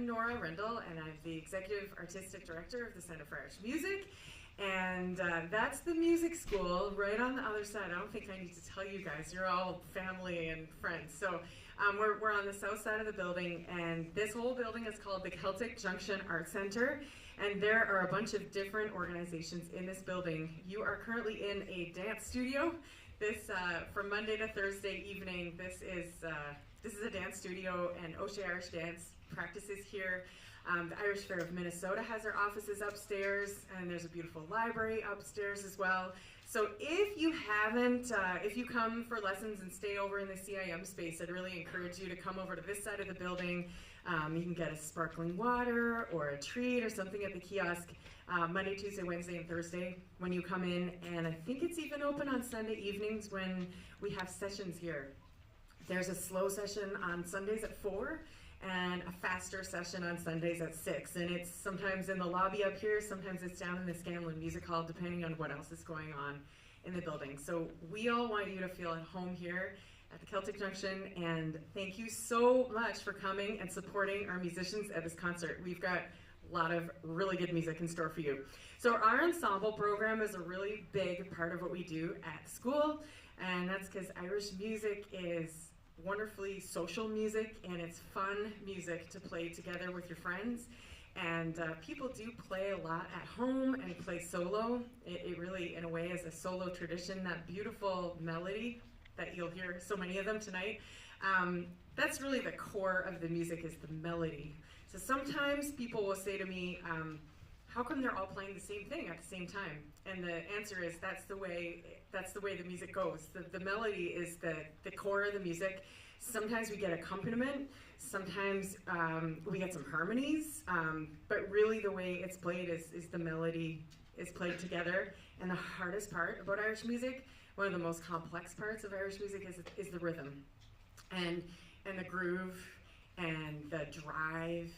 Nora Rendell, and I'm the Executive Artistic Director of the Center for Irish Music. And that's the music school right on the other side. I don't think I need to tell you guys. You're all family and friends. So we're on the south side of the building, and this whole building is called the Celtic Junction Art Center. And there are a bunch of different organizations in this building. You are currently in a dance studio. This, from Monday to Thursday evening, this is a dance studio, and O'Shea Irish Dance practices here. The Irish Fair of Minnesota has their offices upstairs, and there's a beautiful library upstairs as well. So if you haven't, if you come for lessons and stay over in the CIM space, I'd really encourage you to come over to this side of the building. You can get a sparkling water or a treat or something at the kiosk Monday, Tuesday, Wednesday, and Thursday when you come in. And I think it's even open on Sunday evenings when we have sessions here. There's a slow session on Sundays at 4 and a faster session on Sundays at 6. And it's sometimes in the lobby up here, sometimes it's down in the Scanlon Music Hall, depending on what else is going on in the building. So we all want you to feel at home here at the Celtic Junction, and thank you so much for coming and supporting our musicians at this concert. We've got a lot of really good music in store for you. So our ensemble program is a really big part of what we do at school, and that's because Irish music is wonderfully social music, and it's fun music to play together with your friends. And people do play a lot at home and play solo. It really, in a way, is a solo tradition. That beautiful melody that you'll hear so many of them tonight, that's really the core of the music, is the melody. So sometimes people will say to me, how come they're all playing the same thing at the same time? And the answer is that's the way the music goes. The melody is the core of the music. Sometimes we get accompaniment, sometimes we get some harmonies, but really the way it's played is the melody is played together. And the hardest part about Irish music, one of the most complex parts of Irish music, is the rhythm and the groove and the drive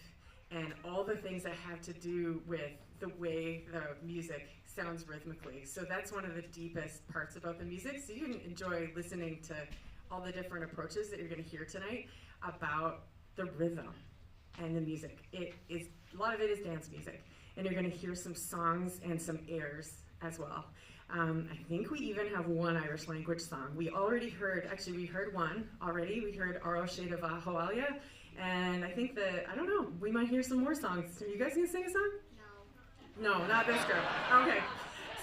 and all the things that have to do with the way the music sounds rhythmically. So that's one of the deepest parts about the music. So you can enjoy listening to all the different approaches that you're going to hear tonight about the rhythm and the music. A lot of it is dance music, and you're going to hear some songs and some airs as well. I think we even have one Irish language song. We heard one already. We heard Aro Shade of Hoalia, and I think I don't know, we might hear some more songs. Are you guys gonna sing a song? No. No, not this group. Okay.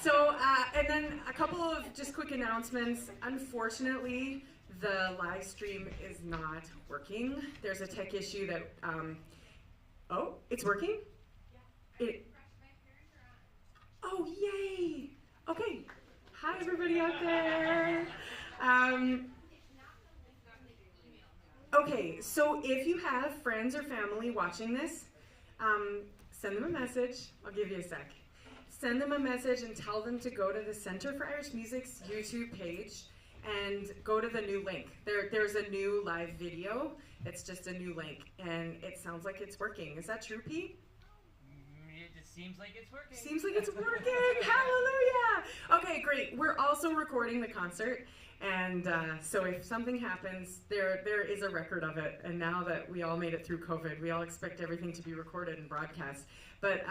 So, and then a couple of just quick announcements. Unfortunately, the live stream is not working. There's a tech issue that, oh, it's working? Oh, yay! Okay, hi everybody out there. Okay, so if you have friends or family watching this, send them a message. I'll give you a sec. Send them a message and tell them to go to the Center for Irish Music's YouTube page and go to the new link. There's a new live video. It's just a new link, and it sounds like it's working. Is that true, Pete? Seems like it's working. Seems like it's working. Hallelujah. Okay, great. We're also recording the concert, and so if something happens, there is a record of it. And now that we all made it through COVID, we all expect everything to be recorded and broadcast. But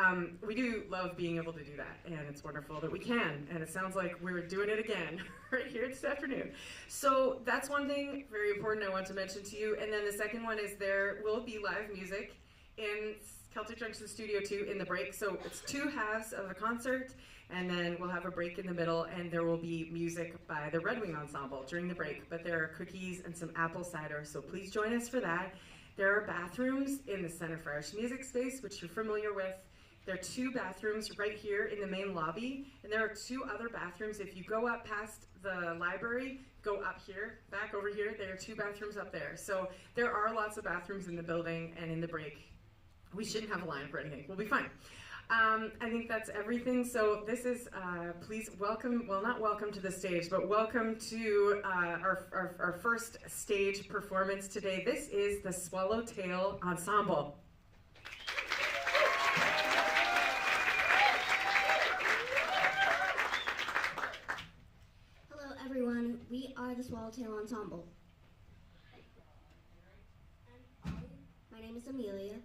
we do love being able to do that, and it's wonderful that we can. And it sounds like we're doing it again right here this afternoon. So that's one thing very important I want to mention to you. And then the second one is there will be live music in Celtic Junction Studio 2 in the break. So it's two halves of a concert, and then we'll have a break in the middle, and there will be music by the Red Wing Ensemble during the break. But there are cookies and some apple cider, so please join us for that. There are bathrooms in the Center for Irish Music space, which you're familiar with. There are two bathrooms right here in the main lobby, and there are two other bathrooms. If you go up past the library, go up here, back over here, there are two bathrooms up there. So there are lots of bathrooms in the building and in the break. We shouldn't have a lineup or anything. We'll be fine. I think that's everything. So this is, please welcome, well, not welcome to the stage, but welcome to our first stage performance today. This is the Swallowtail Ensemble. Hello everyone, we are the Swallowtail Ensemble. My name is Amelia.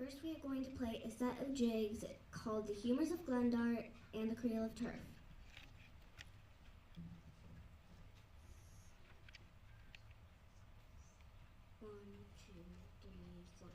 First, we are going to play a set of jigs called The Humors of Glendart and The Cradle of Turf. One, two, three, four.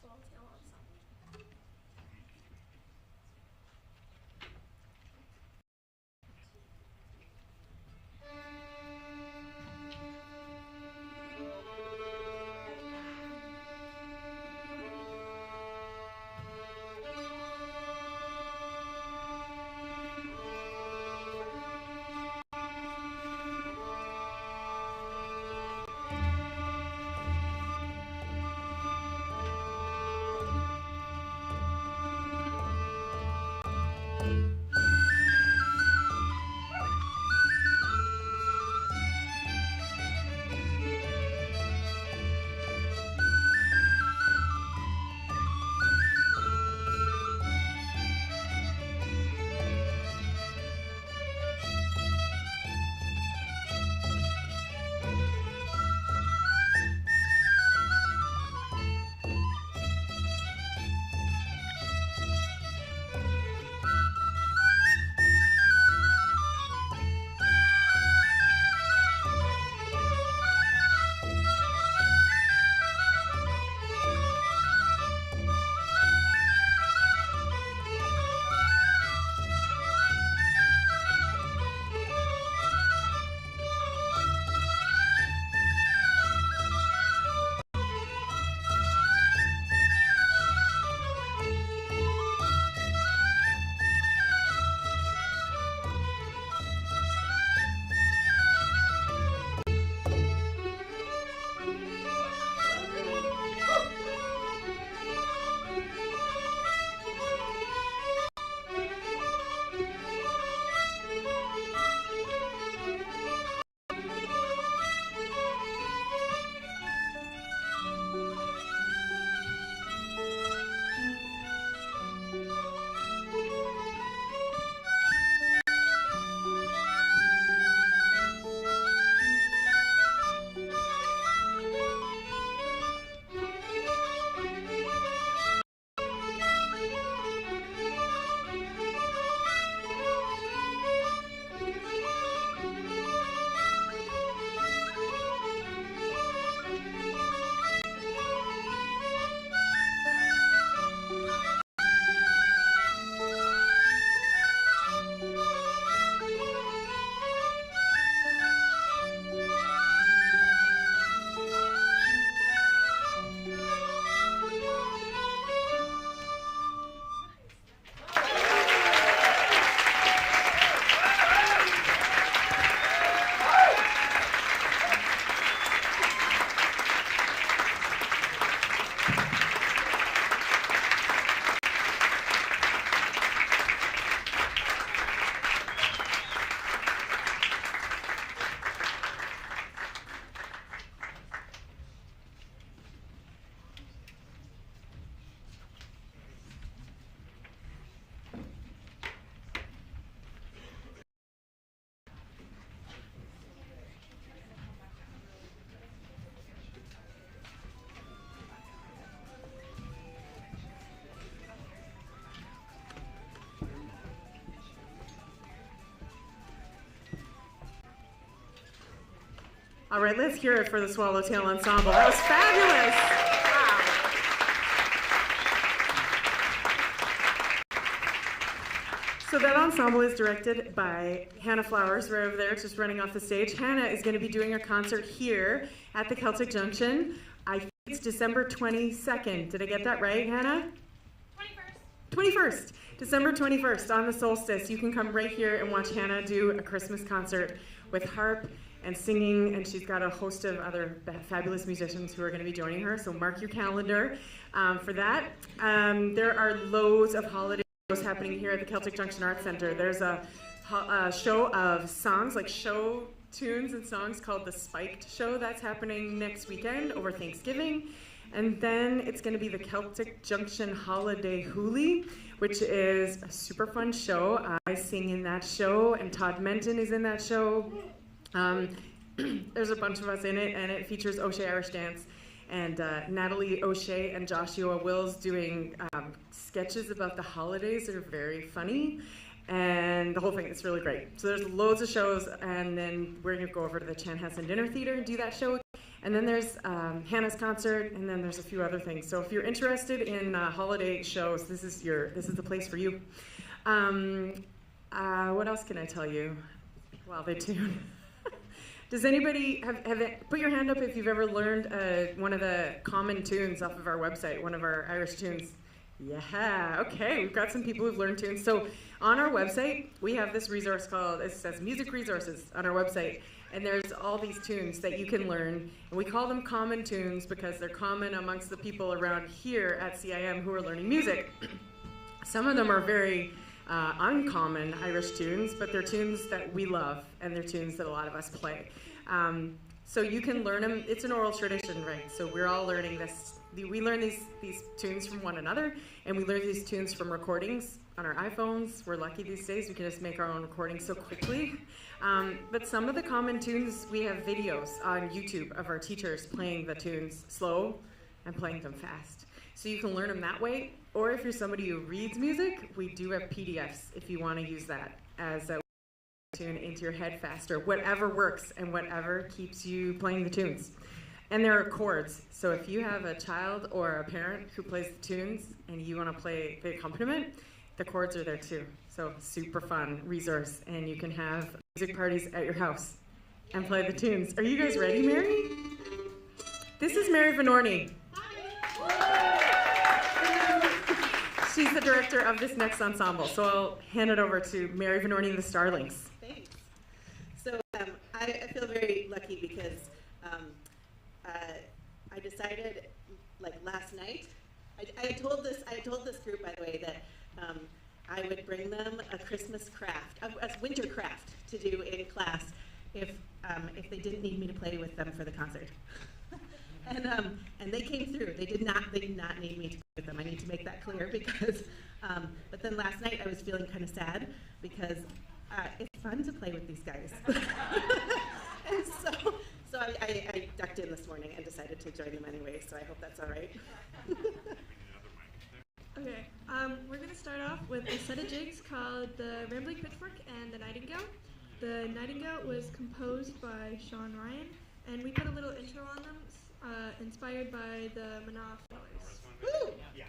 Swallowtail Ensemble. All right, let's hear it for the Swallowtail Ensemble. That was fabulous. Wow. So that ensemble is directed by Hannah Flowers, right over there, just running off the stage. Hannah is going to be doing her concert here at the Celtic Junction. I think it's December 22nd. Did I get that right, Hannah? 21st. December 21st on the solstice. You can come right here and watch Hannah do a Christmas concert with harp and singing, and she's got a host of other fabulous musicians who are going to be joining her, so mark your calendar for that. There are loads of holiday shows happening here at the Celtic Junction Arts Center. There's a show of songs, like show tunes and songs called the Spiked Show. That's happening next weekend over Thanksgiving. And then it's going to be the Celtic Junction Holiday Hoolie, which is a super fun show. I sing in that show, and Todd Menton is in that show. There's a bunch of us in it, and it features O'Shea Irish Dance and Natalie O'Shea and Joshua Wills doing sketches about the holidays that are very funny, and the whole thing is really great. So there's loads of shows, and then we're going to go over to the Chanhassen Dinner Theater and do that show. And then there's Hannah's concert, and then there's a few other things. So if you're interested in holiday shows, this is the place for you. What else can I tell you while they tune? Does anybody put your hand up if you've ever learned one of the common tunes off of our website, one of our Irish tunes? Yeah, okay, we've got some people who've learned tunes. So on our website, we have this resource called, it says Music Resources on our website, and there's all these tunes that you can learn, and we call them common tunes because they're common amongst the people around here at CIM who are learning music. Some of them are very uncommon Irish tunes, but they're tunes that we love, and they're tunes that a lot of us play. So you can learn them. It's an oral tradition, right? So we're all learning this. We learn these tunes from one another, and we learn these tunes from recordings on our iPhones. We're lucky these days. We can just make our own recordings so quickly. But some of the common tunes, we have videos on YouTube of our teachers playing the tunes slow and playing them fast. So you can learn them that way. Or if you're somebody who reads music, we do have PDFs if you want to use that as a tune into your head faster. Whatever works and whatever keeps you playing the tunes. And there are chords. So if you have a child or a parent who plays the tunes and you want to play the accompaniment, the chords are there too. So super fun resource. And you can have music parties at your house and play the tunes. Are you guys ready, Mary? This is Mary Vinorni. She's the director of this next ensemble. So I'll hand it over to Mary Vinorni and the Starlings. Thanks. So I feel very lucky because I decided, like last night, I told this group, by the way, that I would bring them a Christmas craft, a winter craft to do in class if they didn't need me to play with them for the concert. And they came through. They did not need me to play with them. I need to make that clear because, but then last night I was feeling kind of sad because it's fun to play with these guys. And so I ducked in this morning and decided to join them anyway, so I hope that's all right. Okay, we're going to start off with a set of jigs called the Rambling Pitchfork and the Nightingale. The Nightingale was composed by Sean Ryan, and we put a little intro on them, inspired by the Manaf Noise. Woo! Yeah.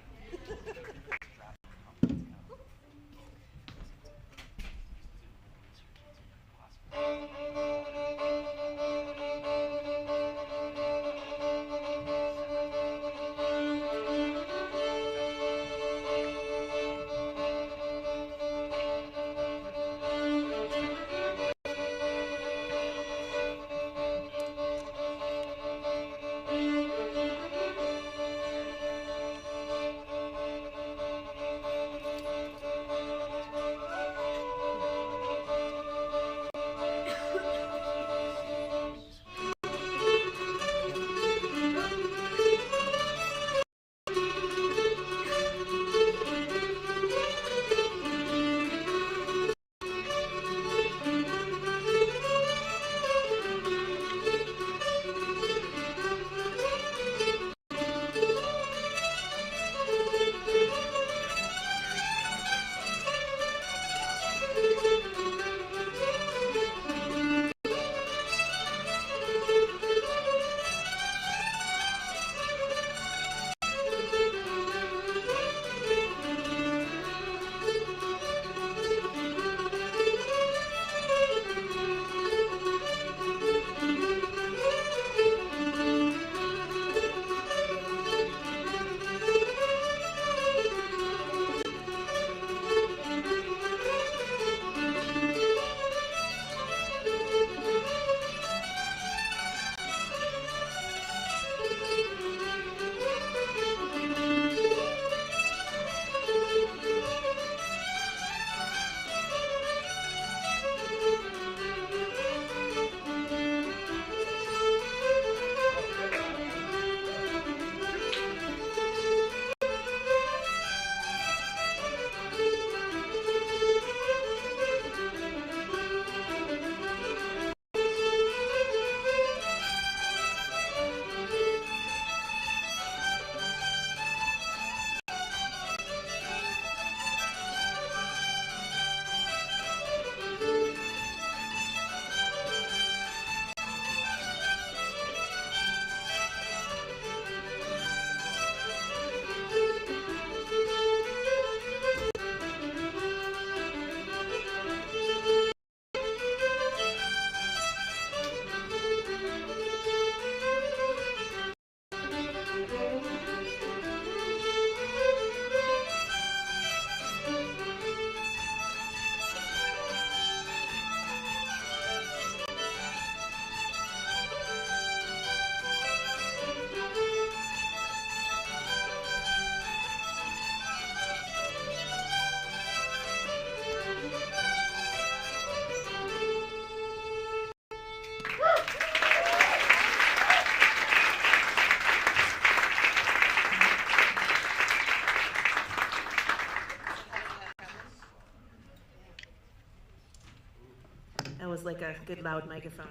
good loud microphone.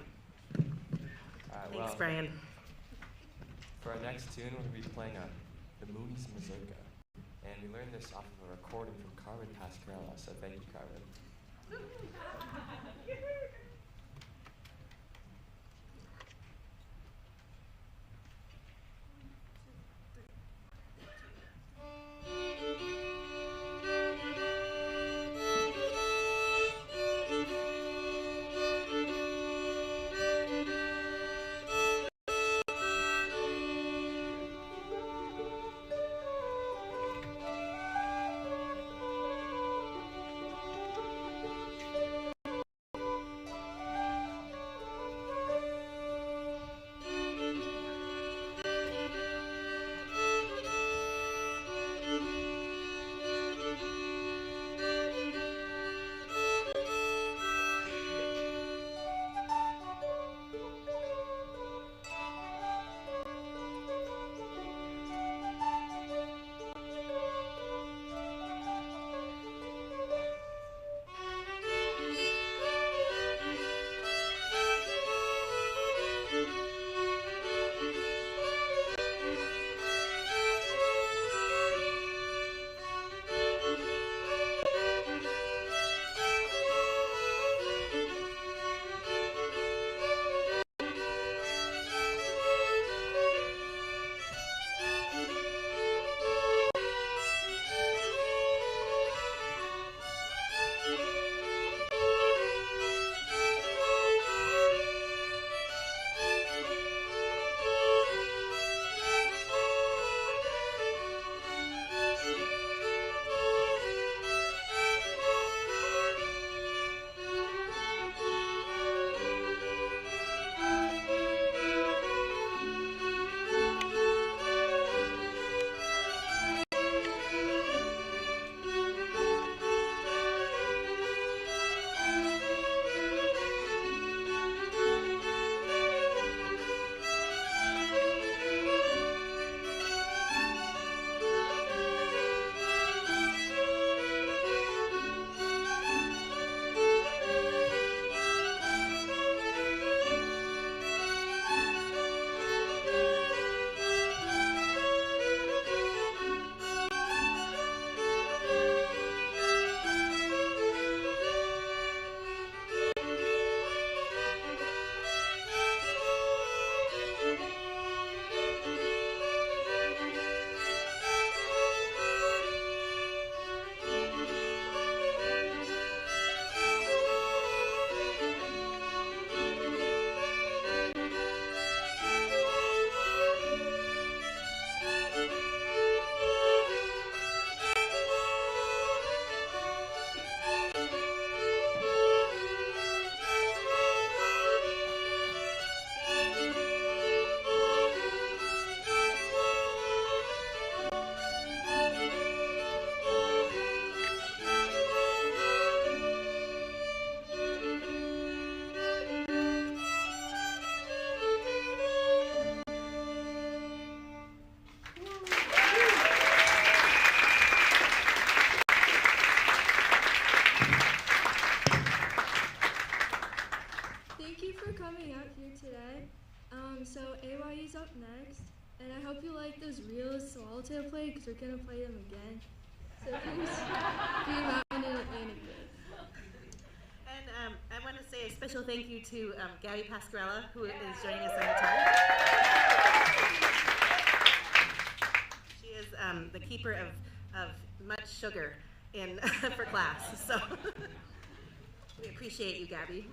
Thanks, Well, Brian. for our next tune, we're going to be playing the Moon's Mazurka. And we learned this off of a recording from Carmen Pascarella, so thank you, Carmen. So AYE's up next, and I hope you like those reels Swallowtail played, because we're going to play them again. So please be around in Atlantic Bay. And I want to say a special thank you to Gabby Pascarella, who is joining us on guitar. She is the keeper of much sugar in for class, so we appreciate you, Gabby.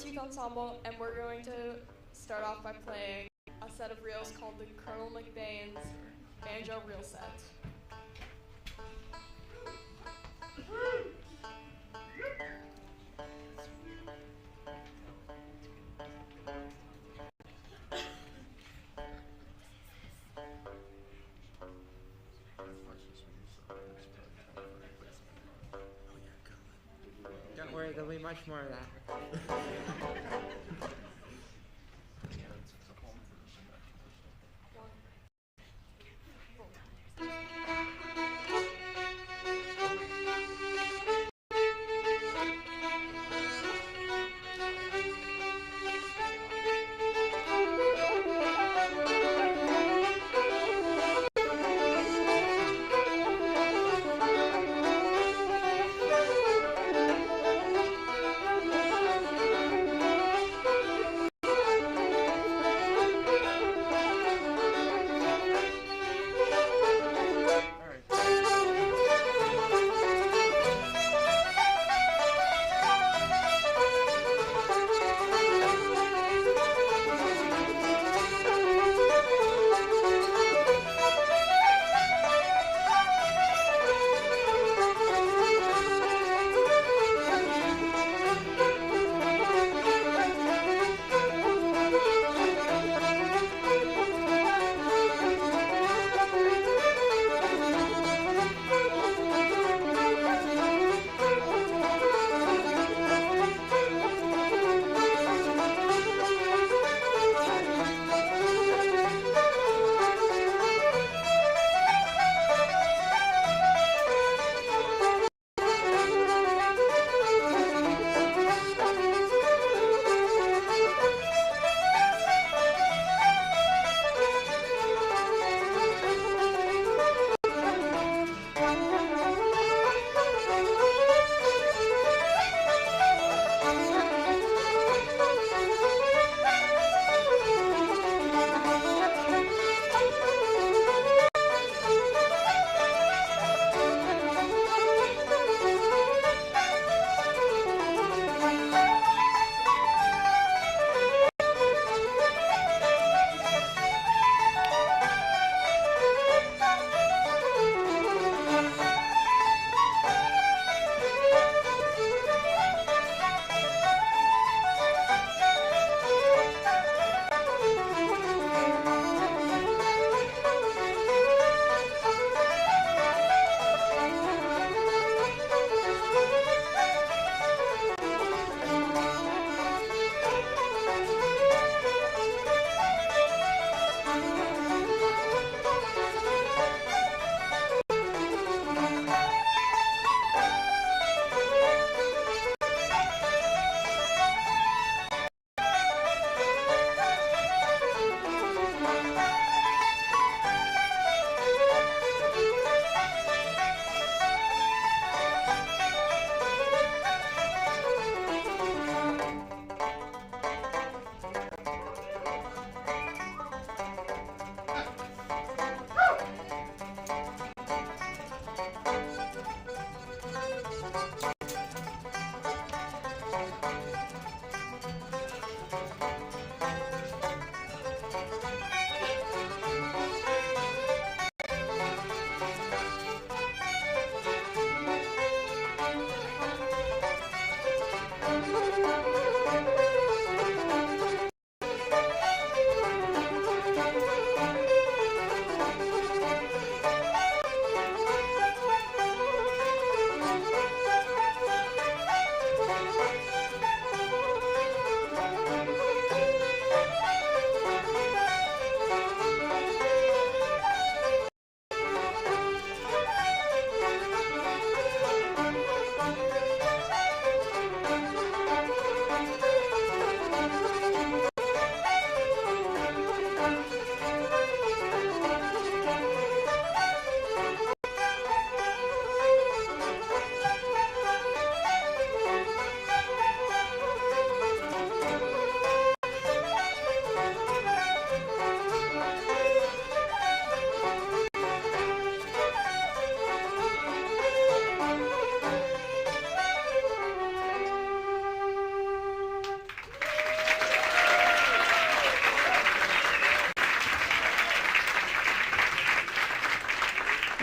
Youth Ensemble, and we're going to start off by playing a set of reels called the Colonel McBain's Banjo Reel Set. Don't worry, there'll be much more of that.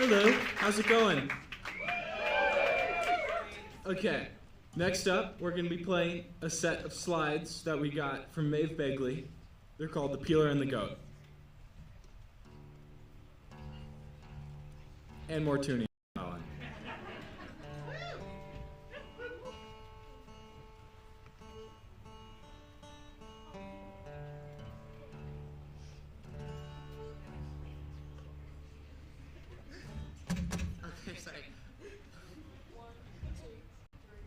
Hello, how's it going? Okay, next up, we're going to be playing a set of slides that we got from Maeve Begley. They're called The Peeler and the Goat. And more tuning. Okay, sorry. 1, 2, 3,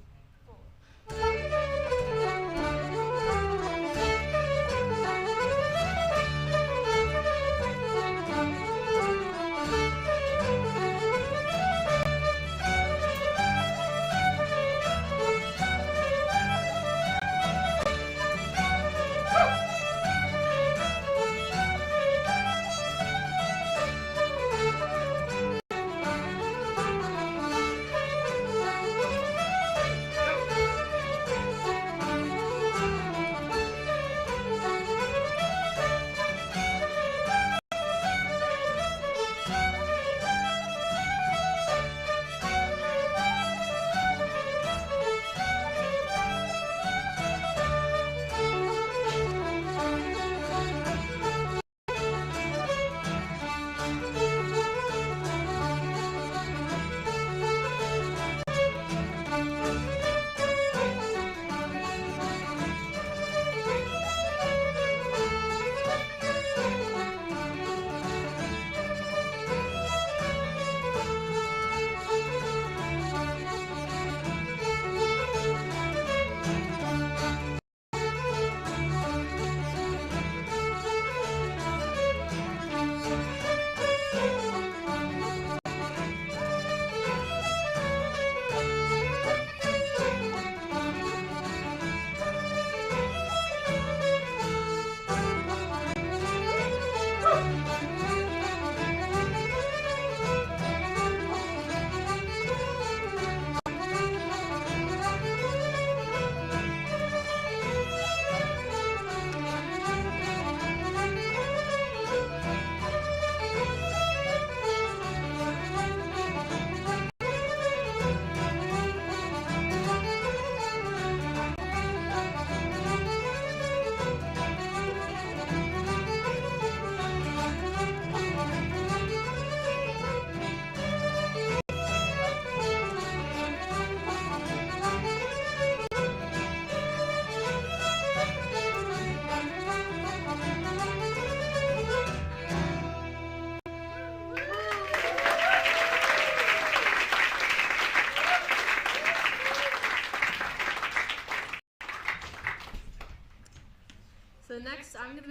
So next, I'm gonna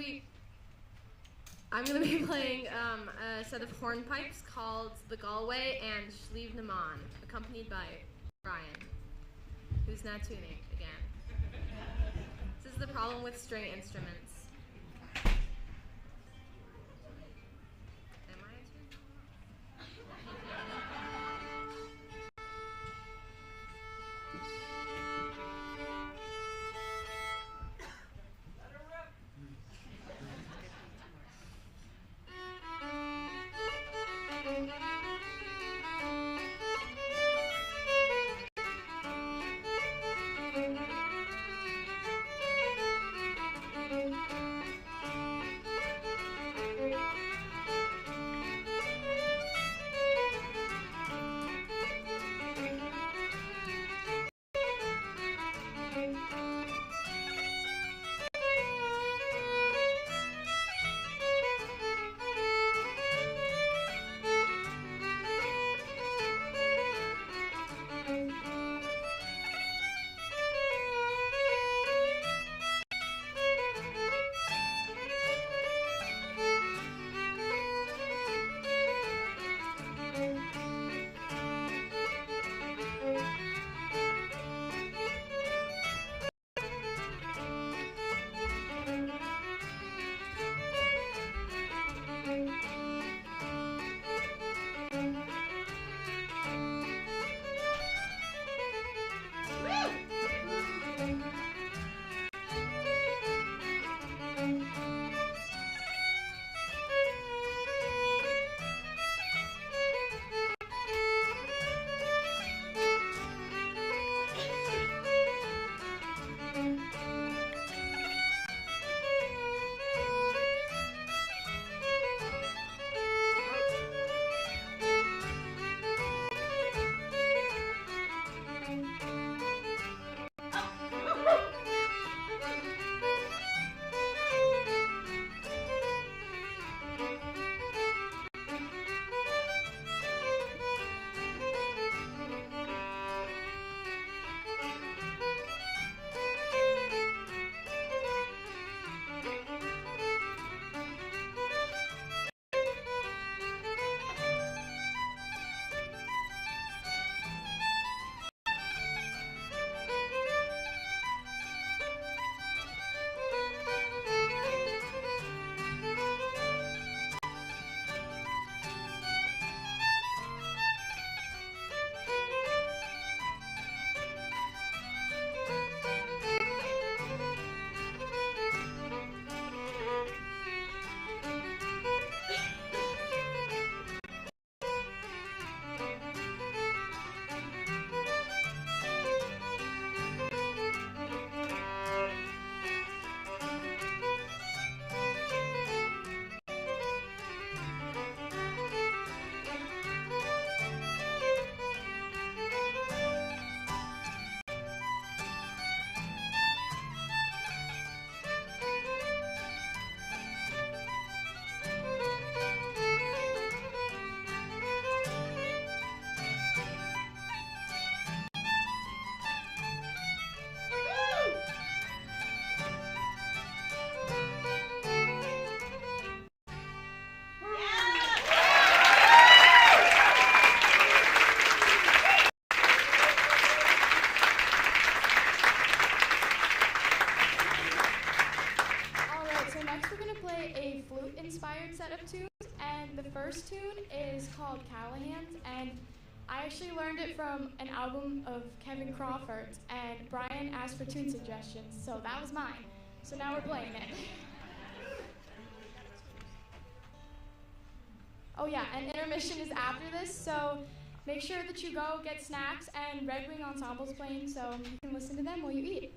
be playing a set of hornpipes called the Galway and Slieve Naman, accompanied by Ryan, who's now tuning again. This is the problem with string instruments. Am I a tune? and the first tune is called Callahan's, and I actually learned it from an album of Kevin Crawford's, and Brian asked for tune suggestions, so that was mine. So now we're playing it. Oh yeah, and intermission is after this, so make sure that you go get snacks, and Red Wing Ensemble's playing, so you can listen to them while you eat.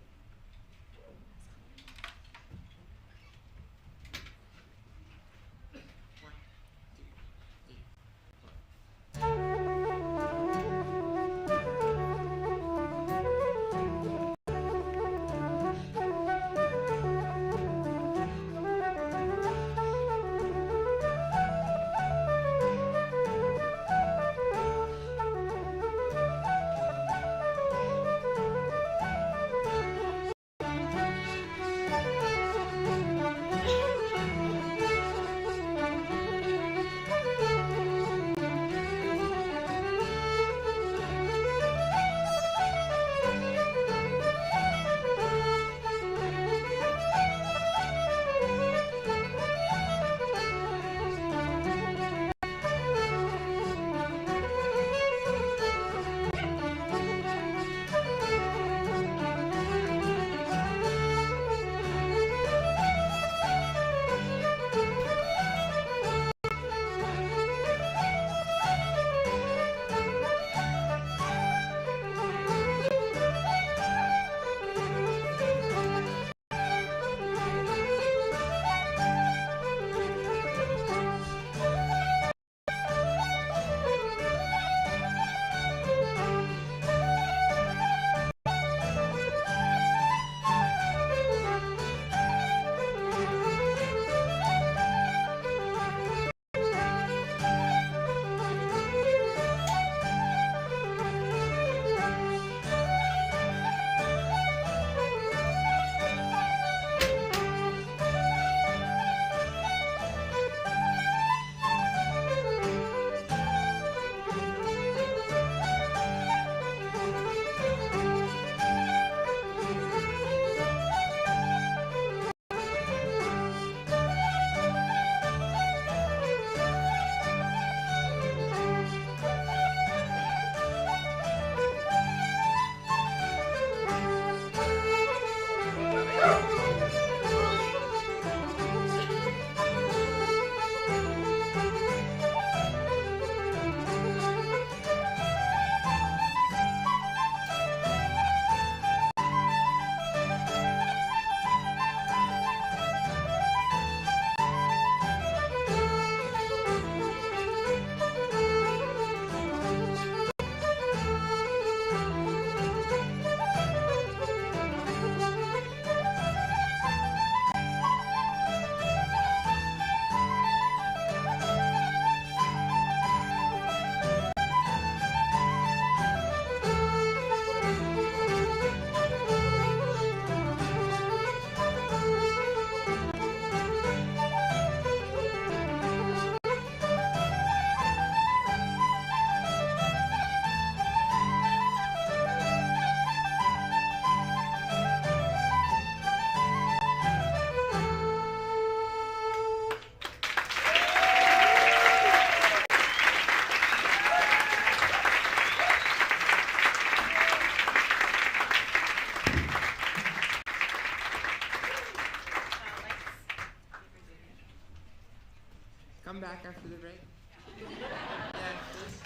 Come back after the break. Yeah, please.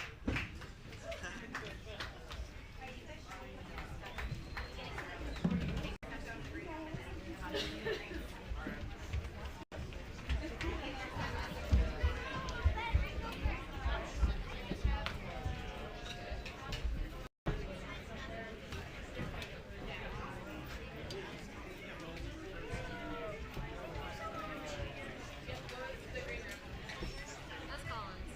That's Collins.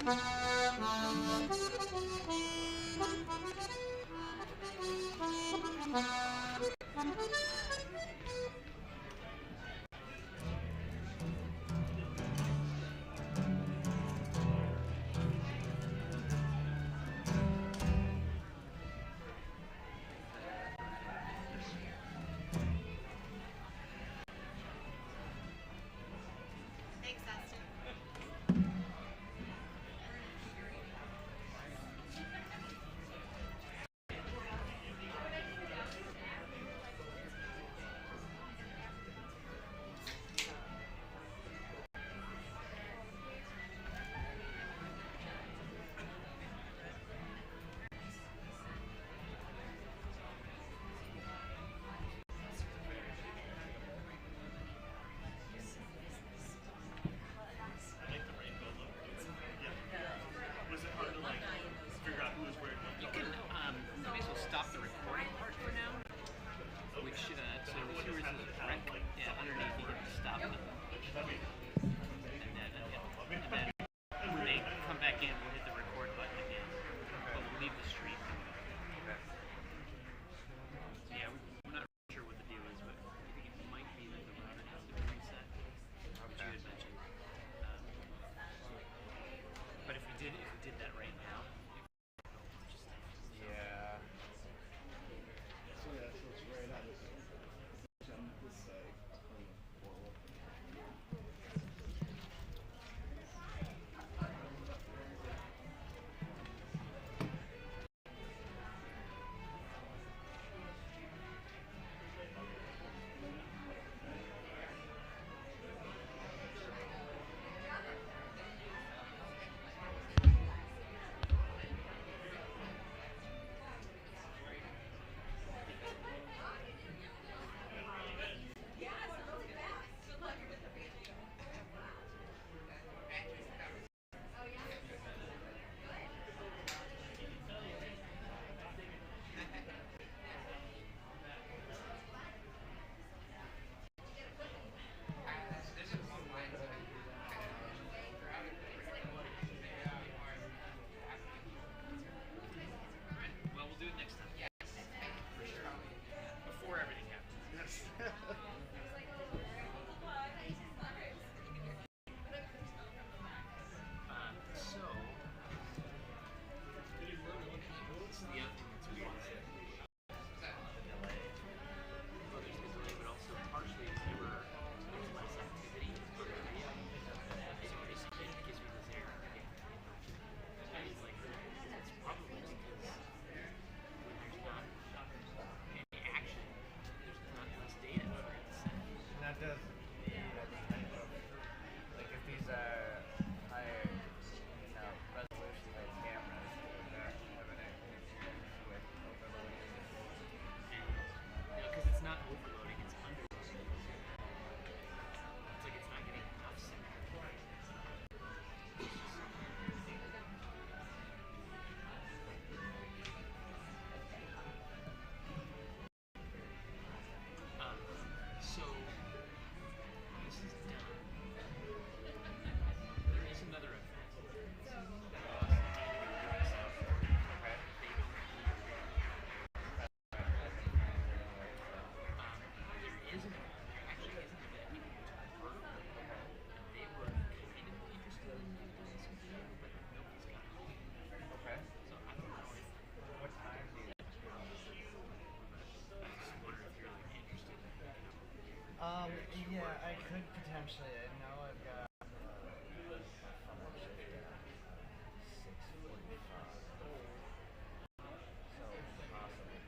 Thanks, Aston. You can, you may as well stop the recording part for now. Which, so here's the rec. Yeah, underneath you can stop them. And then when they come back in, we'll hit the record button again. But we'll leave the stream. So yeah, we're not sure what the deal is, but I think it might be that the router has to be reset. Which you had mentioned. But if we did that right now, Yeah. So yeah, so it's right on this side. well, we'll do it next time. For sure. Before everything happens. Yes. So, this is the other thing that's weird. The delay. Well, there's the delay, but also partially there's less activity on the video. So basically, it gives me this error again. And it's like, it's probably because when there's not any action, there's not less data for it to send. And that does like if these are higher, resolution like cameras, does that have anything to do with overloading? Because it's not overloading, it's underloading. It's like it's not getting enough signal. So this is done. There is another effect. There actually isn't a bit. And they were kind of interested in doing some video, but nobody's got it. Okay. So I don't know if. What time do you? I just wonder if you're like interested in Yeah, I could potentially. I know I've got funnel shift at 6:45. So possibly.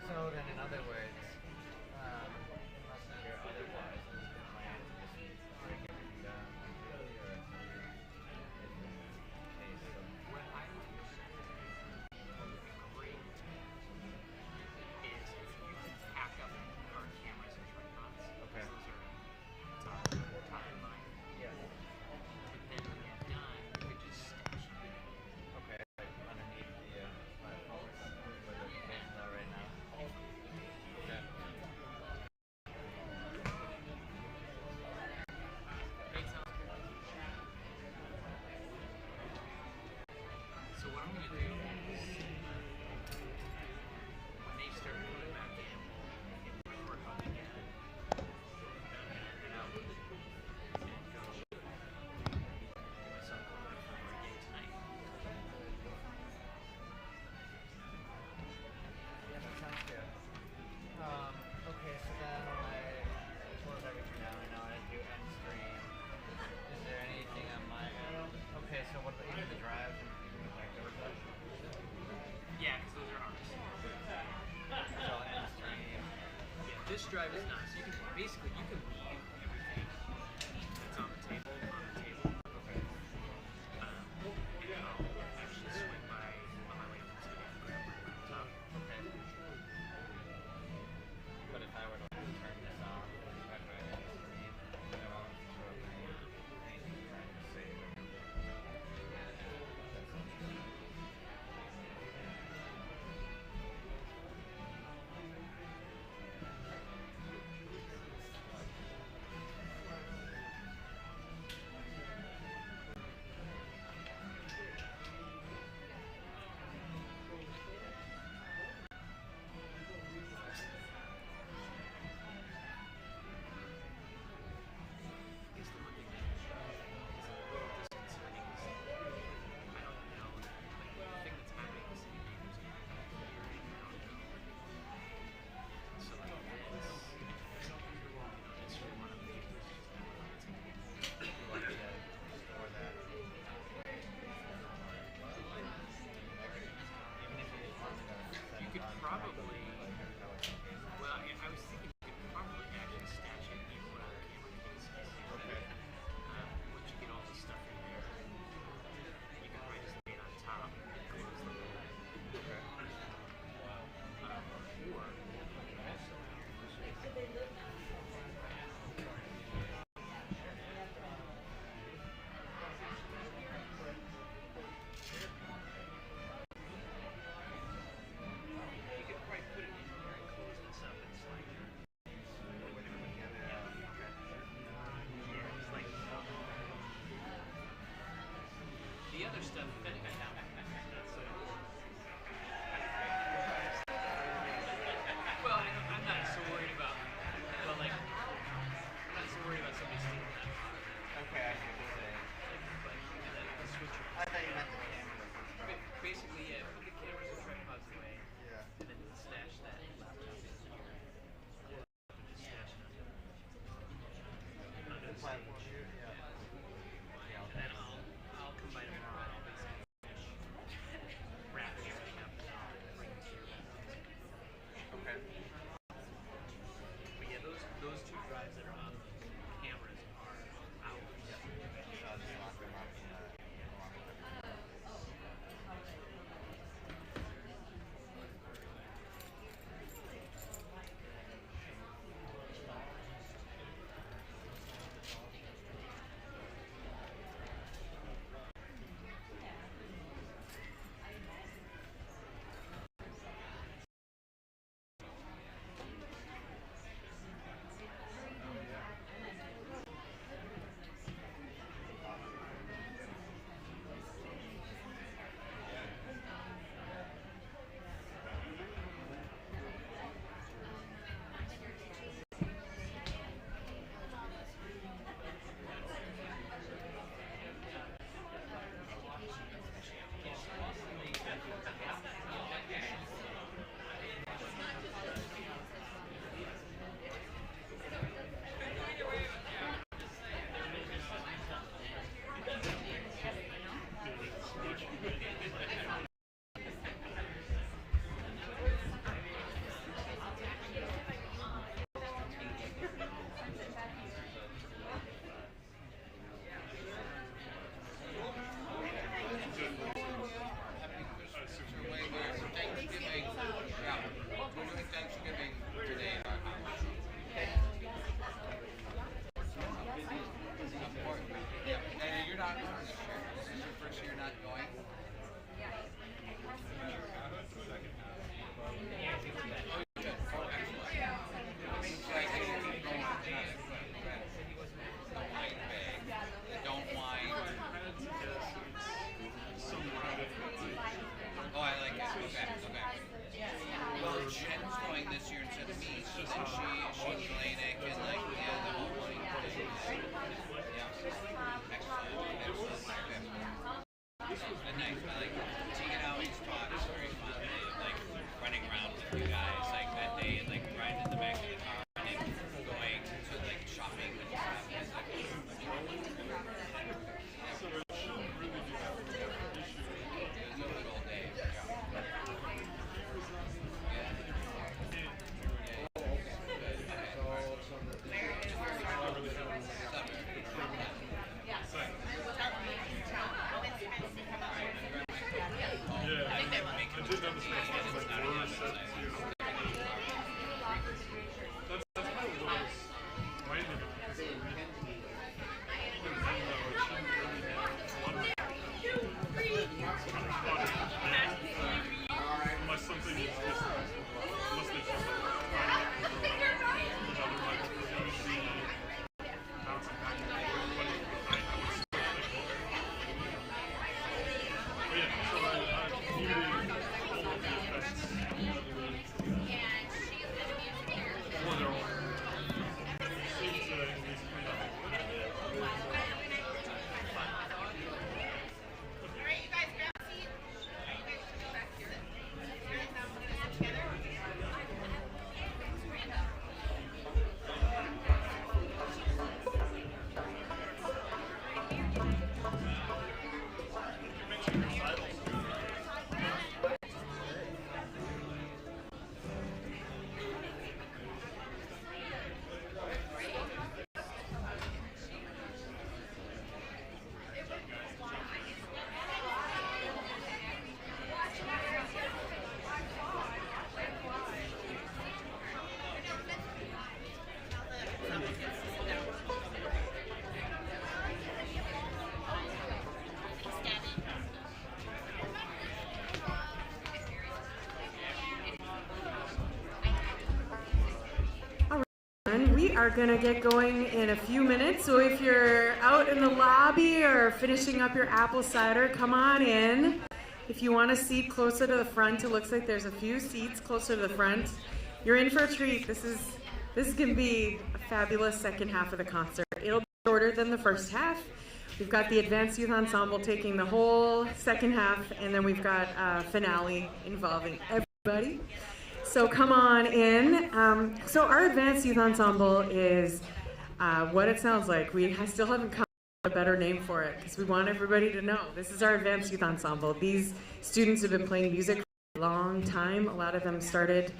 So then, in other words, unless you hear otherwise, is the plan to just break everything down? I'm gonna do is when they start coming back in, we'll work on it again. And I'll leave it and go give myself a little bit for my game tonight. Yeah, that sounds good. Okay, so then when I close everything down, I know I do end stream. Is there anything on my end? Okay, so what about even the drives and even the backdoor stuff? Yeah, because those are ours. So end stream. Yeah, this drive is not. So you can basically you can leave everything that's on the table on the table. Okay. And I'll actually swing by on my way up to and grab my laptop. Okay. But if I were to turn this off, I'd my end stream, I won't show up anything trying to save it. I guess the one thing that is a little disconcerting is I don't know like the thing that's happening is the neighbors are hearing I don't know. So like this this from one of the neighbors just have it on the table. You want me to store that? Even if you just want me to set You it could on probably how it's okay. well I was thinking you could probably actually stash it in one of the camera cases. Okay. Once you get all the stuff in there, you can probably just lay it on top and close the lid. Okay. Or you could probably put it in here and close this up and slide it. It's like the other stuff that well, I'm not so worried about well like I'm not so worried about somebody stealing that. Okay, I see what you're saying. But the switcher. I thought you meant the cameras and stuff. Basically, yeah, put the cameras and tripods away, Yeah. and then stash that laptop in here. Just stash it under the Platform stage. here, yeah. And then I'll come by tomorrow and I'll basically finish nice. I like Tegan always talks very fondly of like running around with you guys like that day and like riding in the back of the car and then going to like shopping and stuff. It's like it was a good old day. We are going to get going in a few minutes, so if you're out in the lobby or finishing up your apple cider, come on in. If you want a seat closer to the front, it looks like there's a few seats closer to the front. You're in for a treat. This is going to be a fabulous second half of the concert. It'll be shorter than the first half. We've got the Advanced Youth Ensemble taking the whole second half, and then we've got a finale involving everybody. So come on in. So our Advanced Youth Ensemble is what it sounds like. We still haven't come up with a better name for it because we want everybody to know this is our Advanced Youth Ensemble. These students have been playing music for a long time. A lot of them started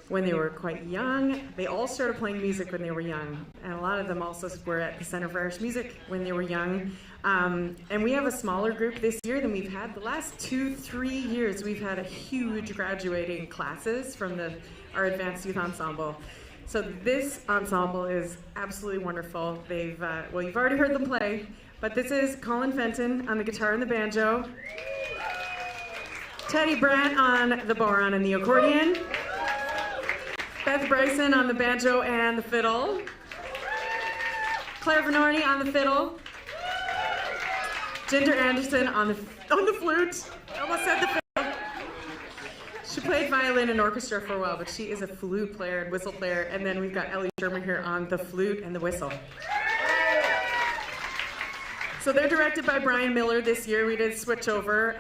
when they were quite young. They all started playing music when they were young, and a lot of them also were at the Center for Irish Music when they were young. And we have a smaller group this year than we've had the last 2-3 years. We've had a huge graduating classes from our Advanced Youth Ensemble. So this ensemble is absolutely wonderful. They've well, you've already heard them play, but this is Colin Fenton on the guitar and the banjo, Teddy Brandt on the bodhrán and the accordion, Beth Bryson on the banjo and the fiddle, Claire Venorni on the fiddle, Ginger Anderson on the flute. I almost said the fiddle. She played violin and orchestra for a while, but she is a flute player and whistle player. And then we've got Ellie Sherman here on the flute and the whistle. So they're directed by Brian Miller this year. We did switch over.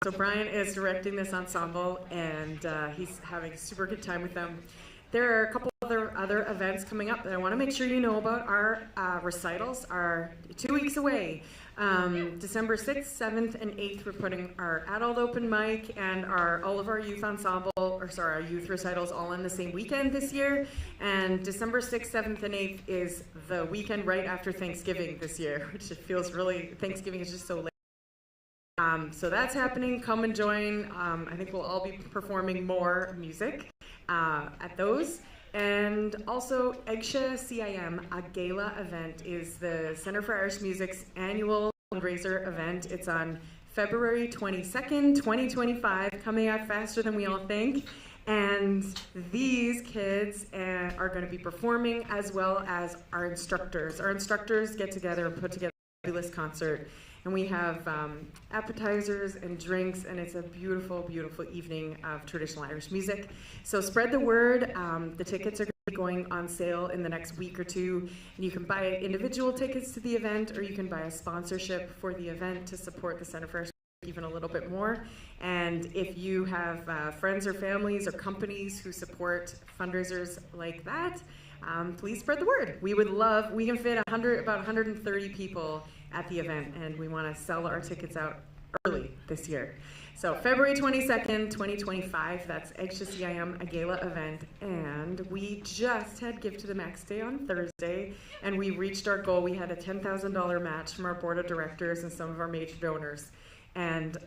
So Brian is directing this ensemble, and he's having a super good time with them. There are a couple other events coming up that I want to make sure you know about. Our recitals are 2 weeks away. December 6th, 7th, and 8th, we're putting our adult open mic and all of our youth our youth recitals all in the same weekend this year. And December 6th, 7th, and 8th is the weekend right after Thanksgiving this year, which it feels really, Thanksgiving is just so late. So that's happening. Come and join. I think we'll all be performing more music at those. And also, EGSHA CIM, a gala event, is the Center for Irish Music's annual fundraiser event. It's on February 22nd, 2025, coming out faster than we all think. And these kids are going to be performing, as well as our instructors. Our instructors get together and put together a fabulous concert. And we have appetizers and drinks, and it's a beautiful, beautiful evening of traditional Irish music. So spread the word. The tickets are going to be going on sale in the next week or two. And you can buy individual tickets to the event, or you can buy a sponsorship for the event to support the Center for Irish even a little bit more. And if you have friends or families or companies who support fundraisers like that, please spread the word. We can fit about 130 people at the event, and we want to sell our tickets out early this year. So February 22nd, 2025, that's Eggs to CIM, a gala event, and we just had Give to the Max Day on Thursday, and we reached our goal. We had a $10,000 match from our board of directors and some of our major donors, and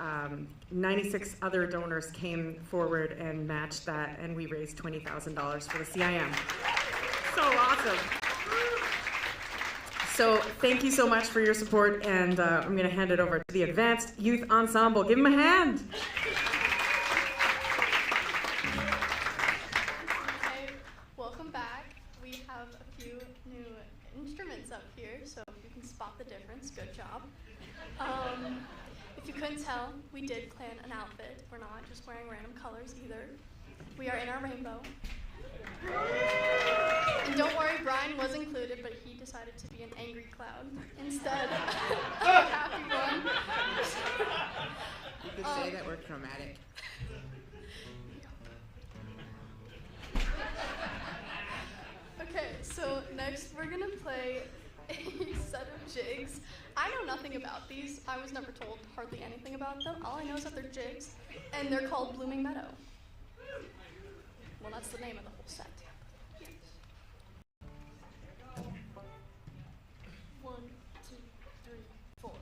96 other donors came forward and matched that, and we raised $20,000 for the CIM. So awesome. So thank you so much for your support, and I'm going to hand it over to the Advanced Youth Ensemble. Give them a hand. Okay, welcome back. We have a few new instruments up here, so if you can spot the difference, good job. If you couldn't tell, we did plan an outfit. We're not just wearing random colors either. We are in our rainbow. And don't worry, Brian was included, but he decided to be an angry cloud instead of a happy one. You could say that we're chromatic. Okay, so next we're gonna play a set of jigs. I know nothing about these. I was never told hardly anything about them. All I know is that they're jigs, and they're called Blooming Meadow. Well, that's the name of the whole set. One, two, three, four.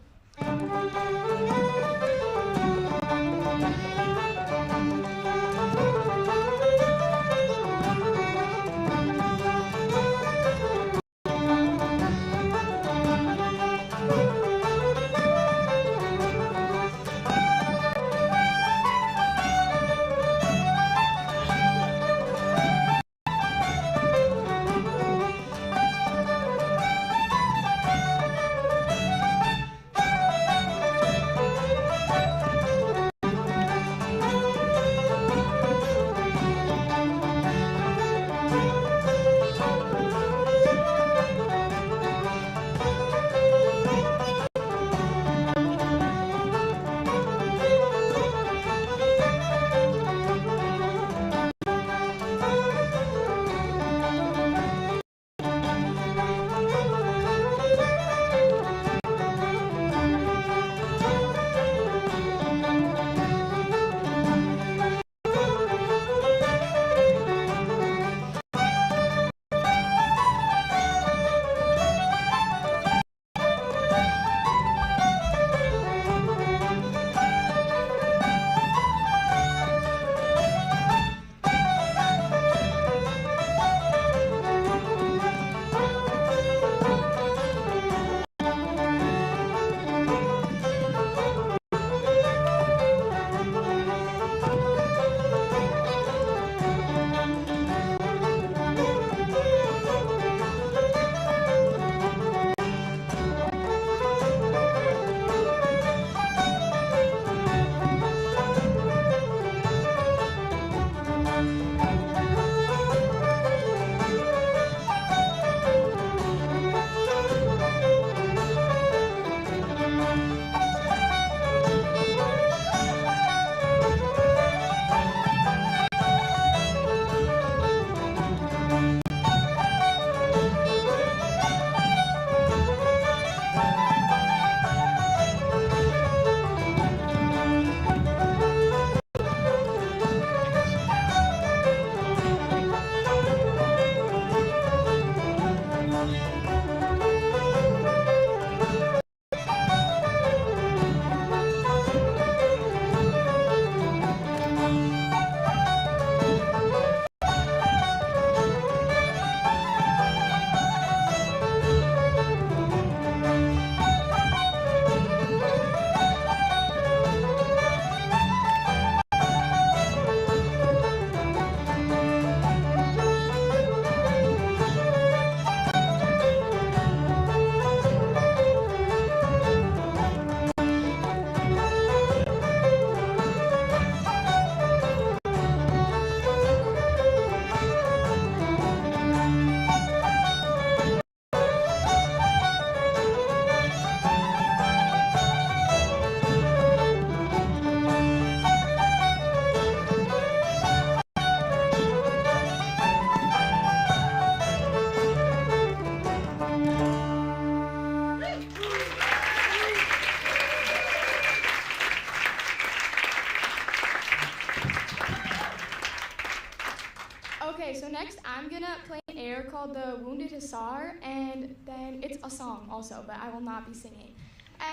next I'm gonna play an air called the Wounded Hussar, and then it's a song also, but I will not be singing.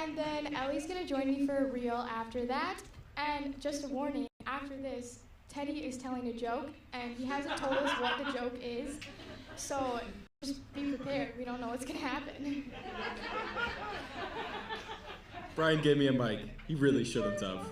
And then Ellie's gonna join me for real after that. And just a warning, after this, Teddy is telling a joke, and he hasn't told us what the joke is. So just be prepared. We don't know what's gonna happen. Brian gave me a mic. He really shouldn't have.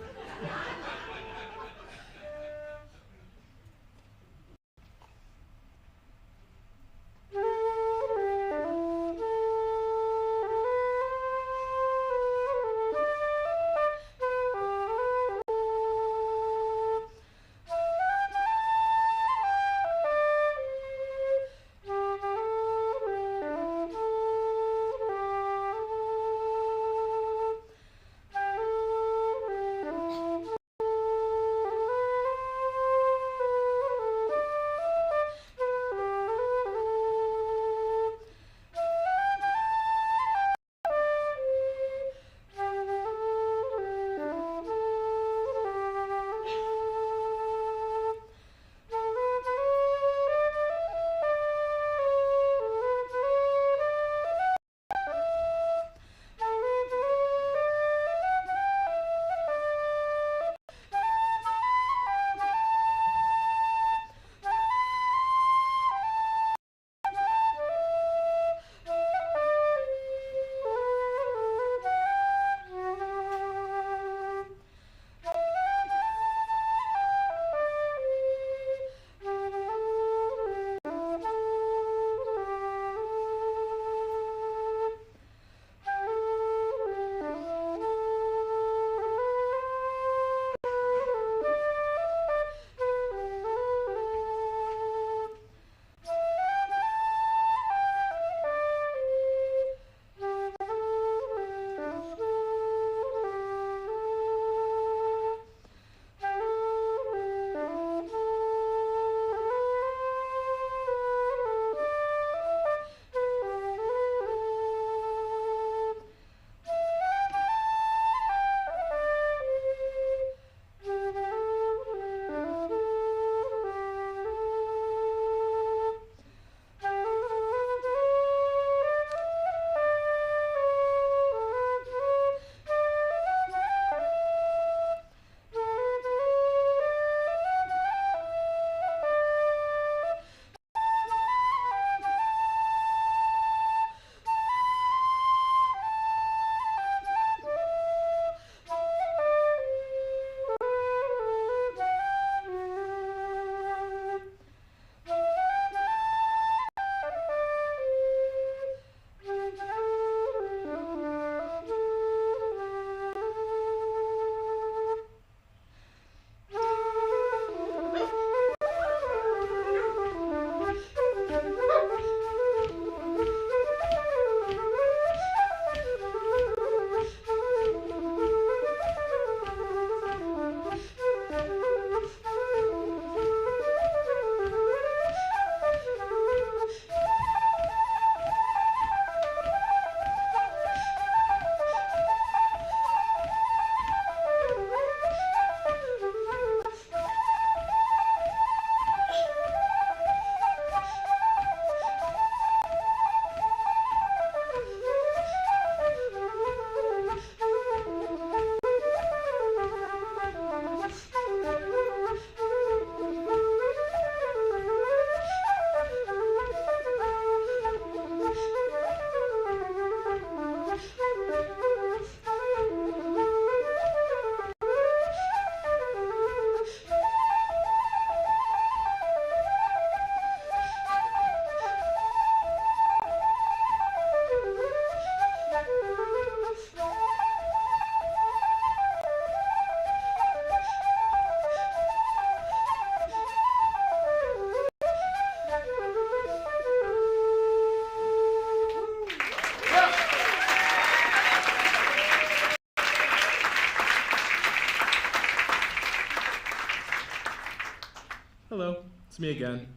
Hello, it's me again.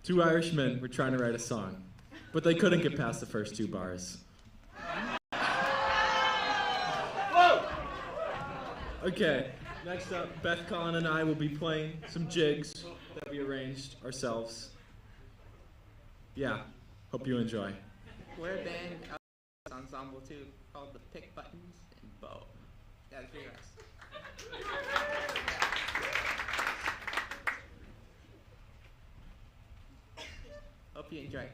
Two Irishmen were trying to write a song, but they couldn't get past the first two bars. Whoa! Okay, Next up, Beth, Colin, and I will be playing some jigs that we arranged ourselves. Yeah, hope you enjoy. We're a band ensemble too, called the Pick Buttons and Bow. That's for us. Hope you enjoy.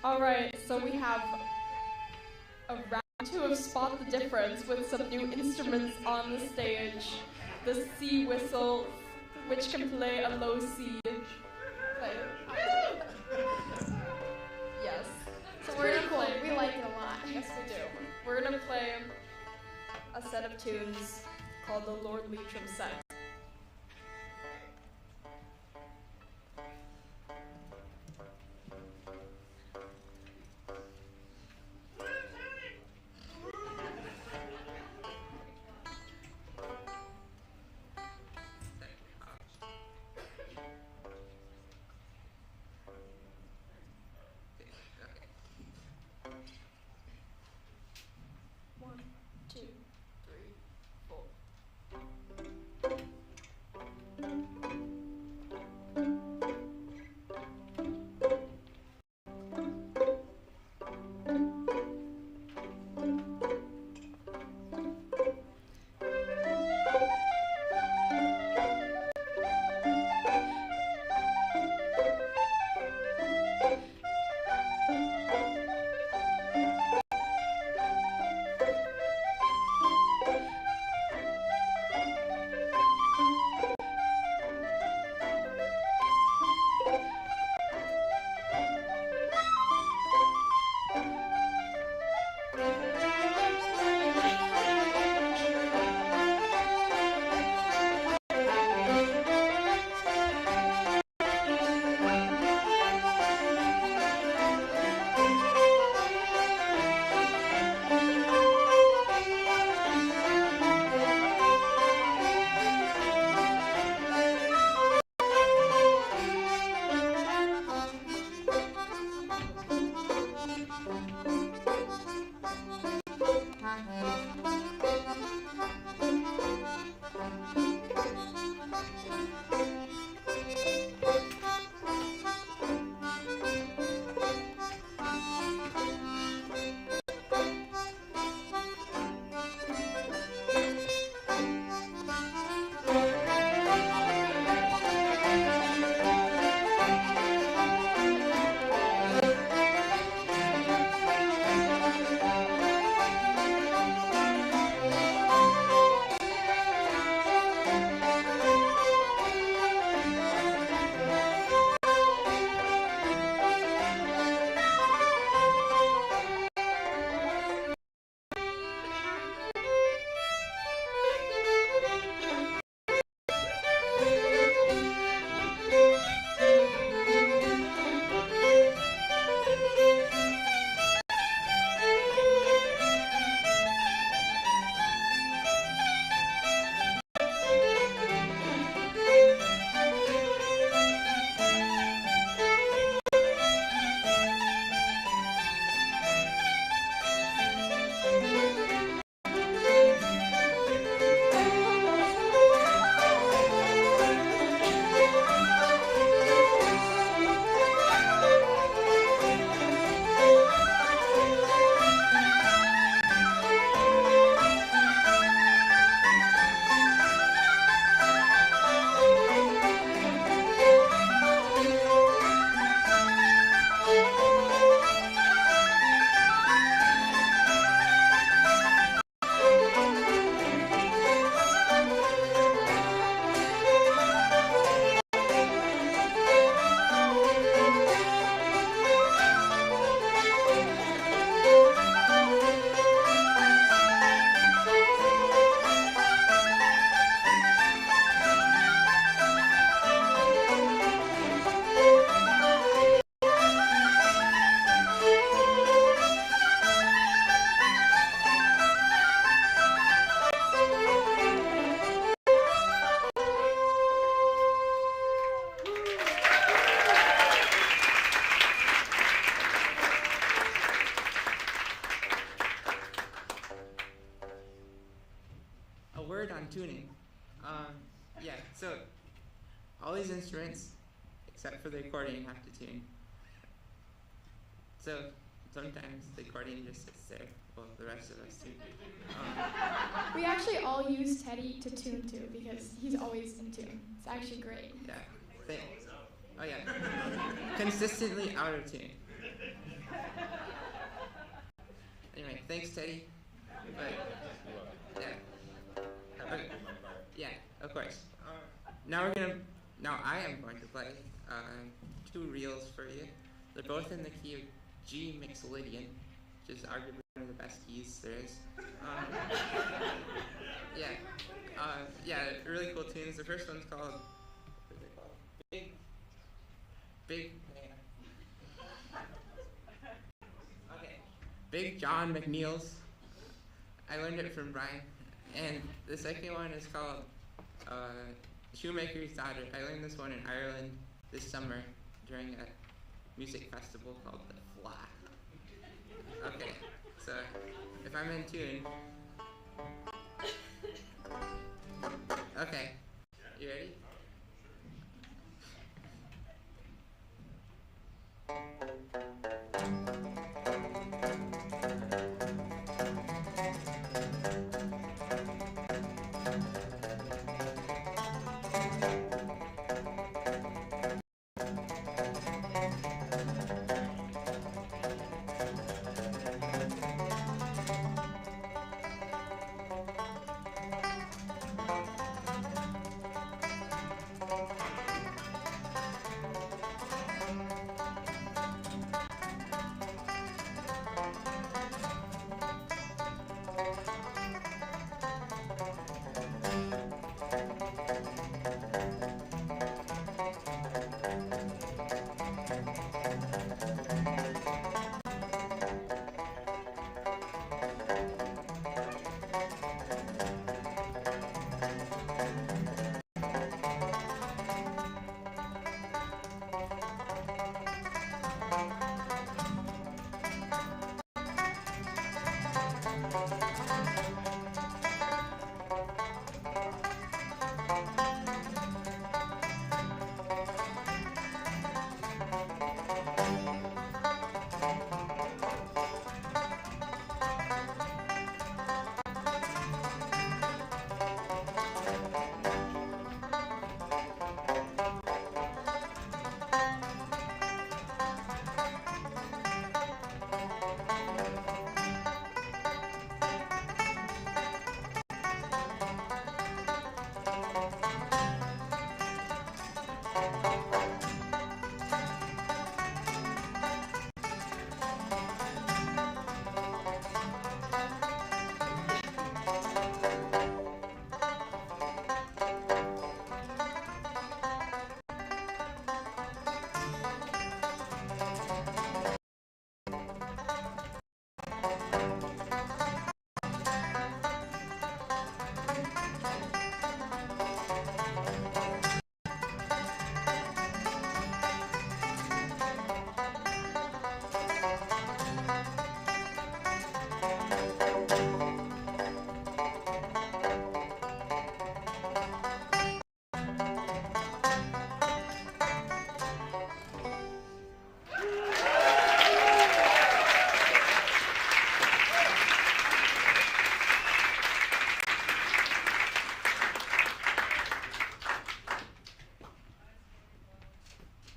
Alright, so we have a round two of Spot the Difference with some new instruments on the stage. The sea whistle, which can play a low C. Yes. So we're gonna play. We like it a lot. Yes, we do. We're gonna play a set of tunes called the Lord Leitrim set. tuning. Yeah, so all these instruments, except for the accordion, have to tune. So sometimes the accordion just sits there, well, the rest of us too. We actually all use Teddy to tune to because he's always in tune. It's actually great. Yeah. Oh yeah. Consistently out of tune. Anyway, thanks Teddy. But, yeah. Yeah, of course. Now I am going to play two reels for you. They're both in the key of G Mixolydian, which is arguably one of the best keys there is. Yeah, really cool tunes. The first one's called, what is it called? Big John McNeil's. I learned it from Brian. And the second one is called Shoemaker's Daughter. I learned this one in Ireland this summer during a music festival called the Fla. Okay, so if I'm in tune. Okay, you ready?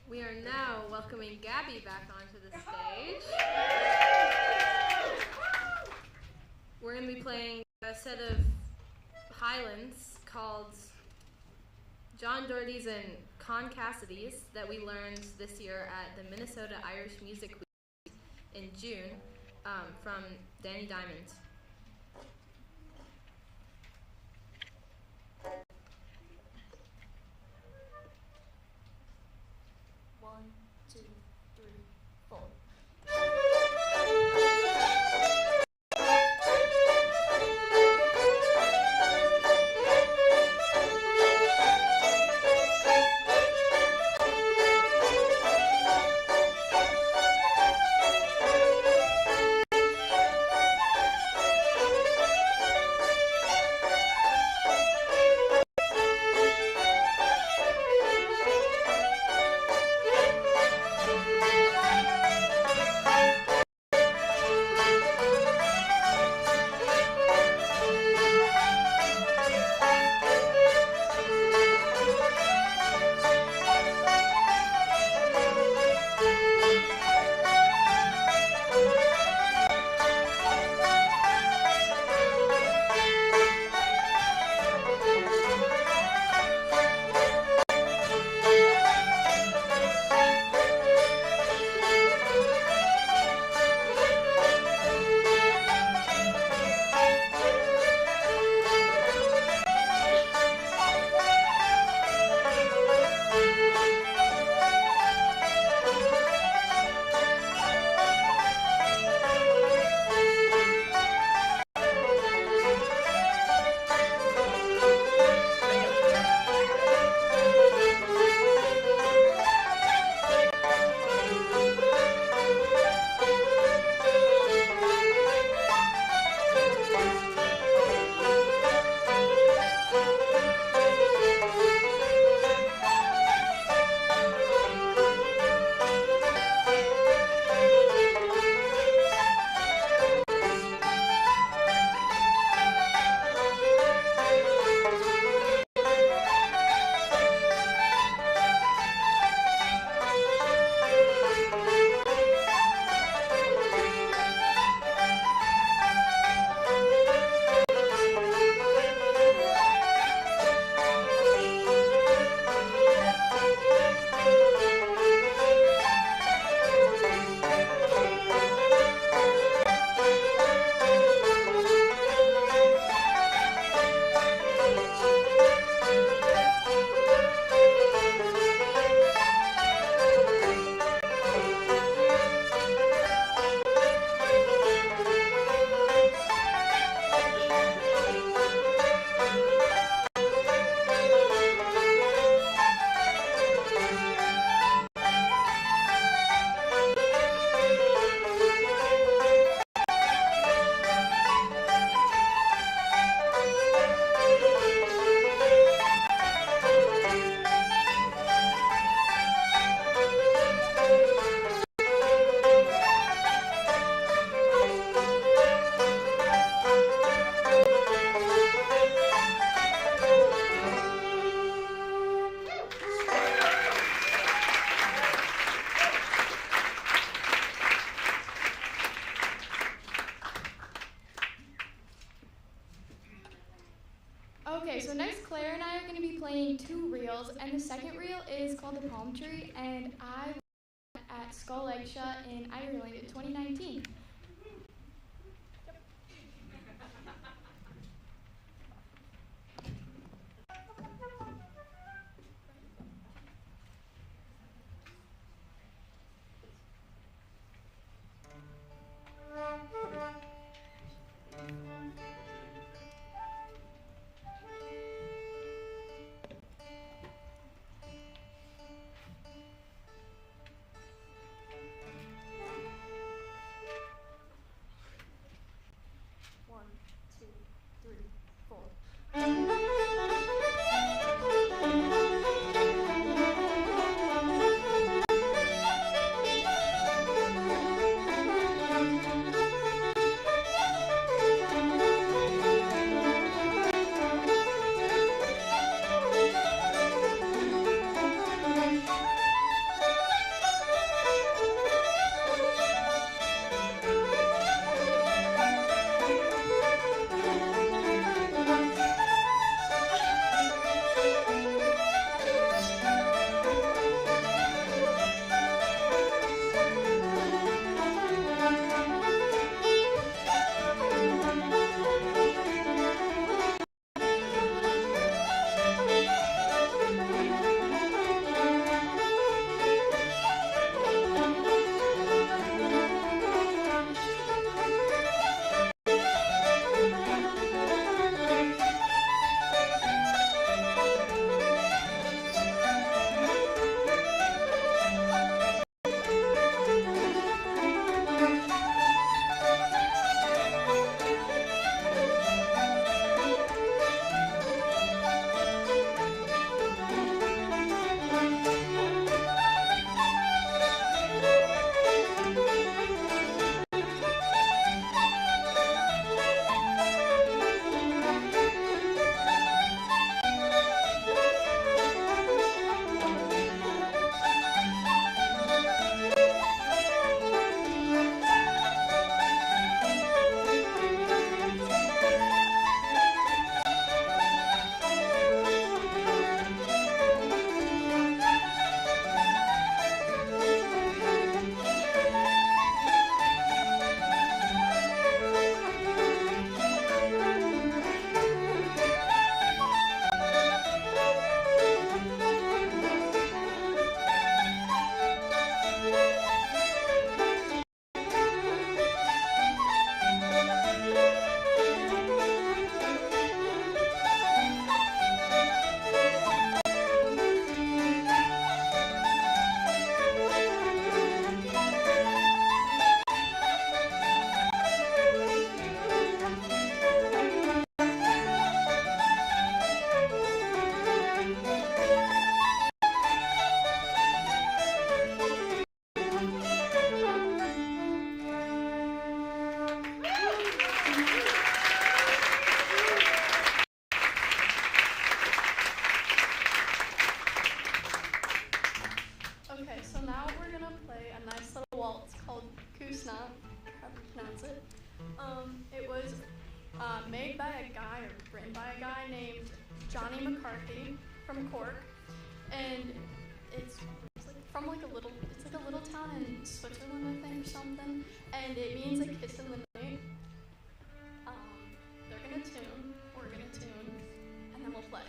We are now welcoming Gabby back onto the stage. We're going to be playing a set of Highlands called John Doherty's and Con Cassidy's that we learned this year at the Minnesota Irish Music Week in June from Danny Diamond. One, two, three, four. Okay, so next Claire and I are going to be playing 2 reels, and the second reel is called The Palm Tree, and I was at Skull Eggsha in Ireland in 2019. It was made by a guy, or written by a guy named Johnny McCarthy from Cork, and it's like from like a little town in Switzerland, I think, or something, and it means a kiss in the night. They're gonna tune, we're gonna tune, and then we'll play.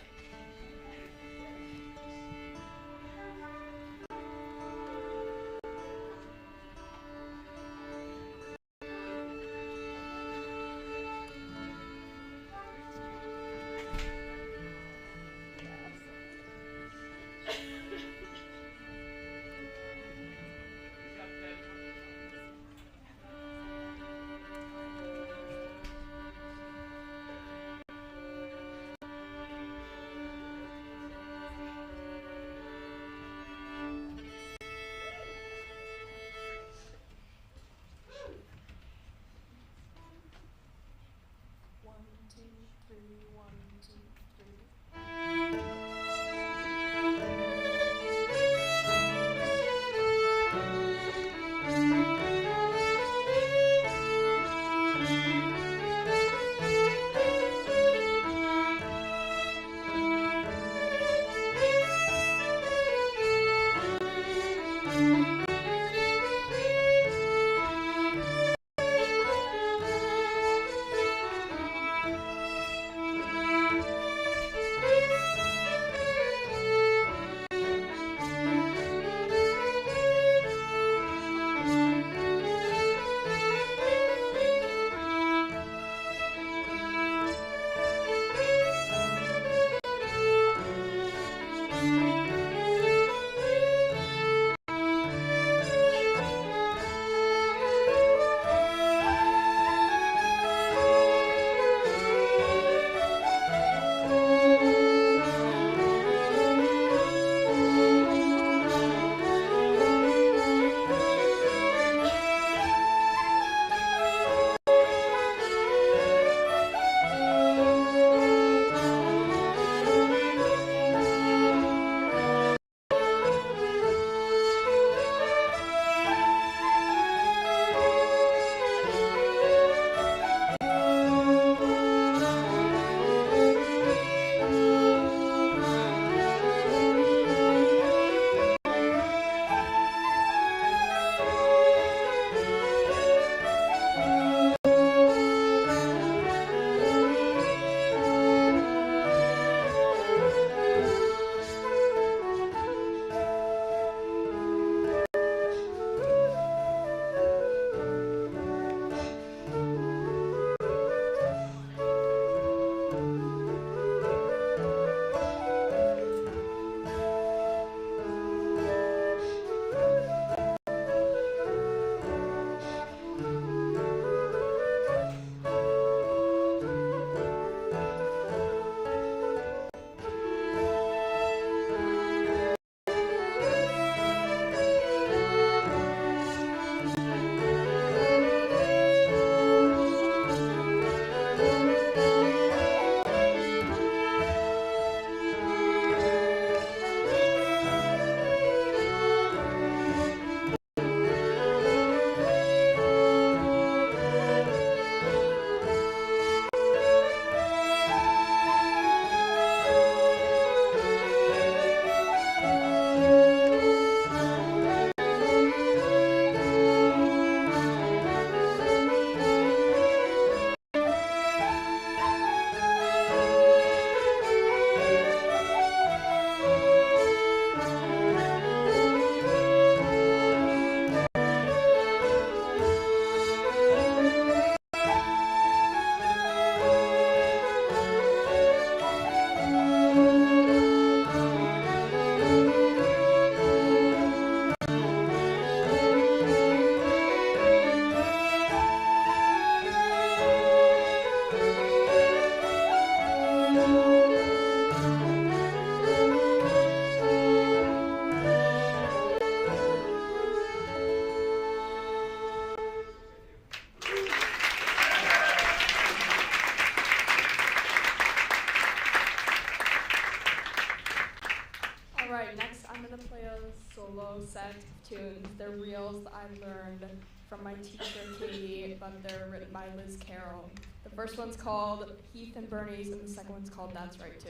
set of tunes. They're reels that I learned from my teacher, Katie, but they're written by Liz Carroll. The first one's called Heath and Bernie's, and the second one's called That's Right Too.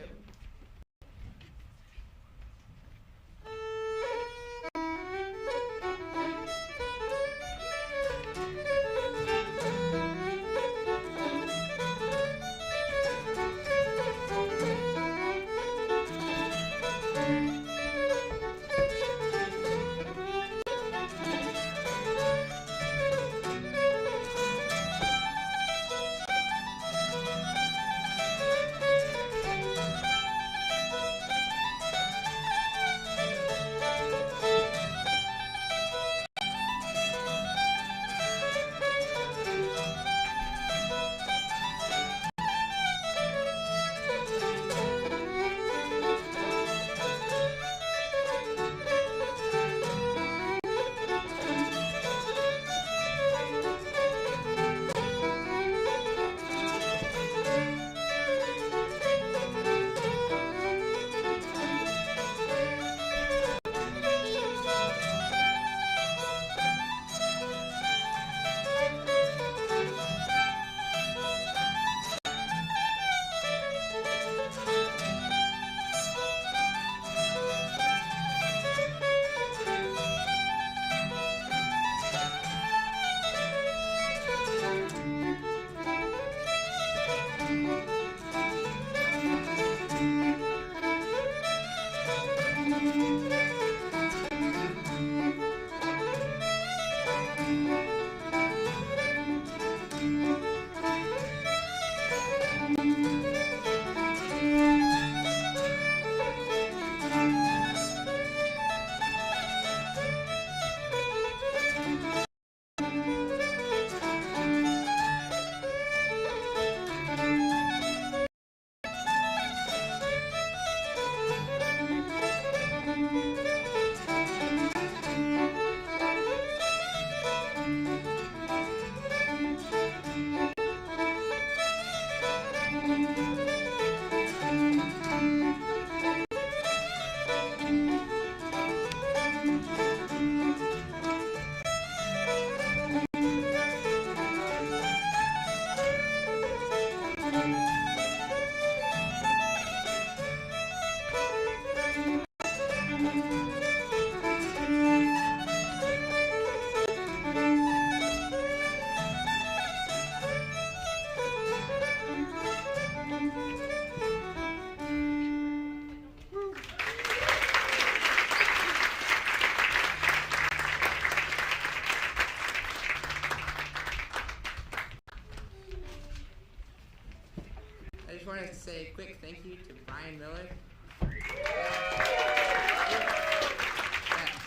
I just wanted to say a quick thank you to Brian Miller.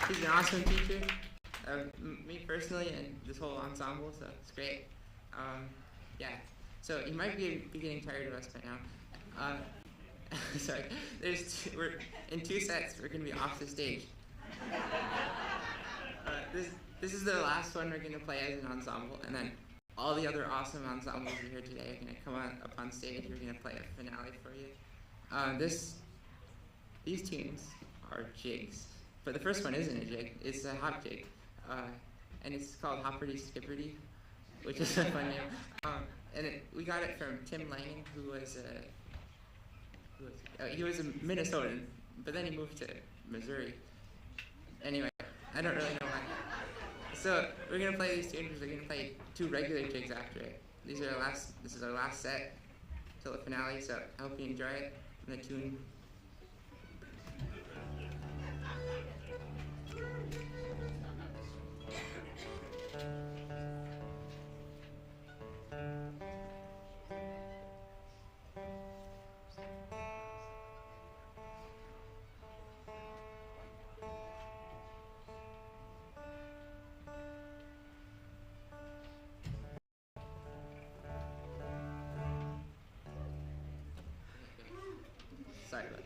He's an awesome teacher of me personally and this whole ensemble, so it's great. Yeah, so you might be getting tired of us by now. Sorry, we're in 2 sets. We're gonna be off the stage. This is the last one we're gonna play as an ensemble, and then all the other awesome ensembles you hear today are gonna come up on stage. We're gonna play a finale for you. These tunes are jigs, but the first one isn't a jig. It's a hop jig, and it's called Hopperty Skipperty, which is a fun name. And we got it from Tim Langen, who was he was a Minnesotan, but then he moved to Missouri. Anyway, I don't really know why. So we're gonna play these tunes. We're gonna play 2 regular jigs after it. This is our last set till the finale. So I hope you enjoy it. And the tune. Sorry about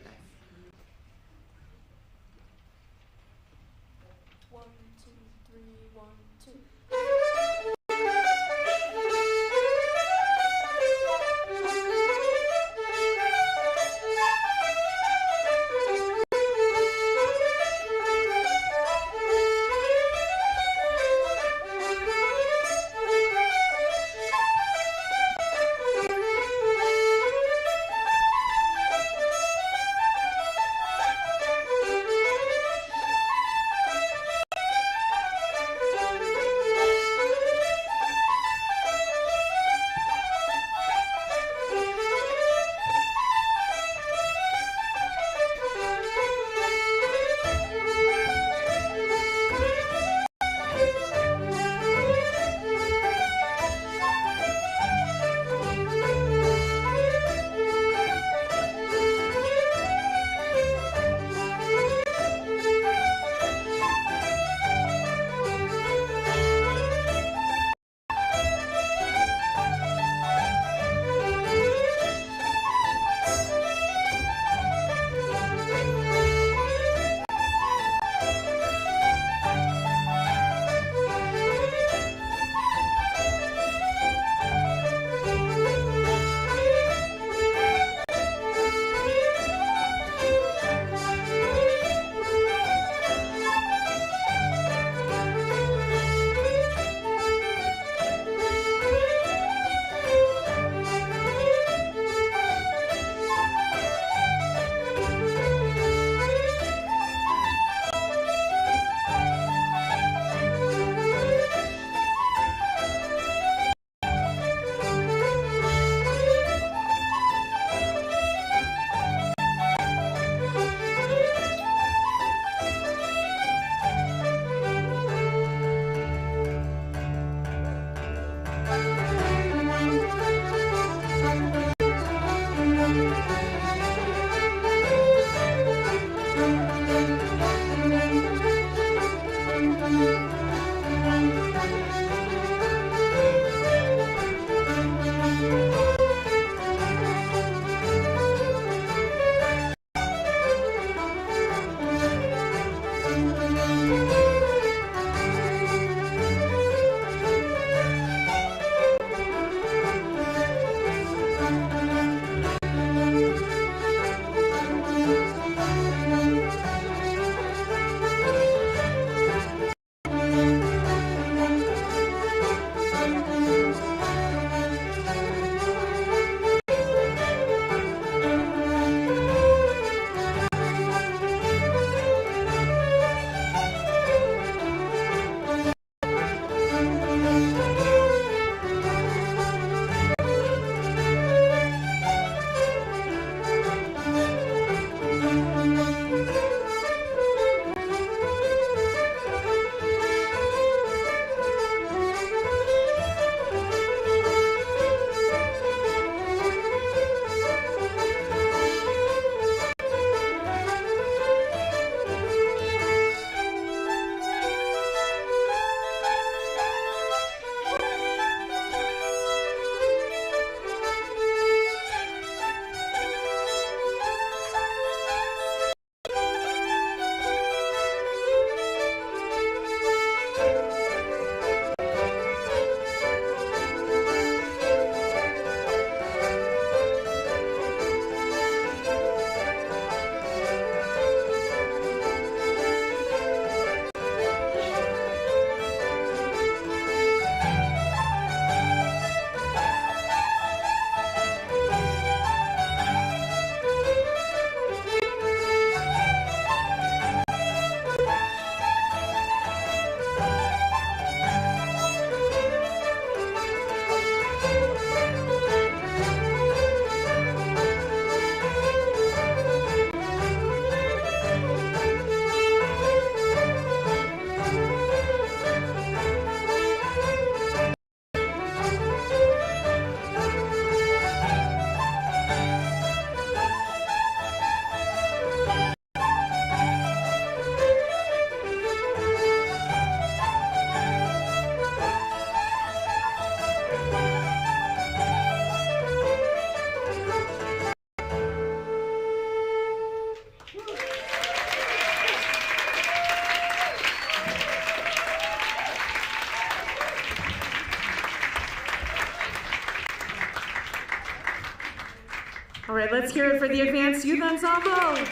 All right, let's hear it for the Advanced Youth Ensemble. Woo!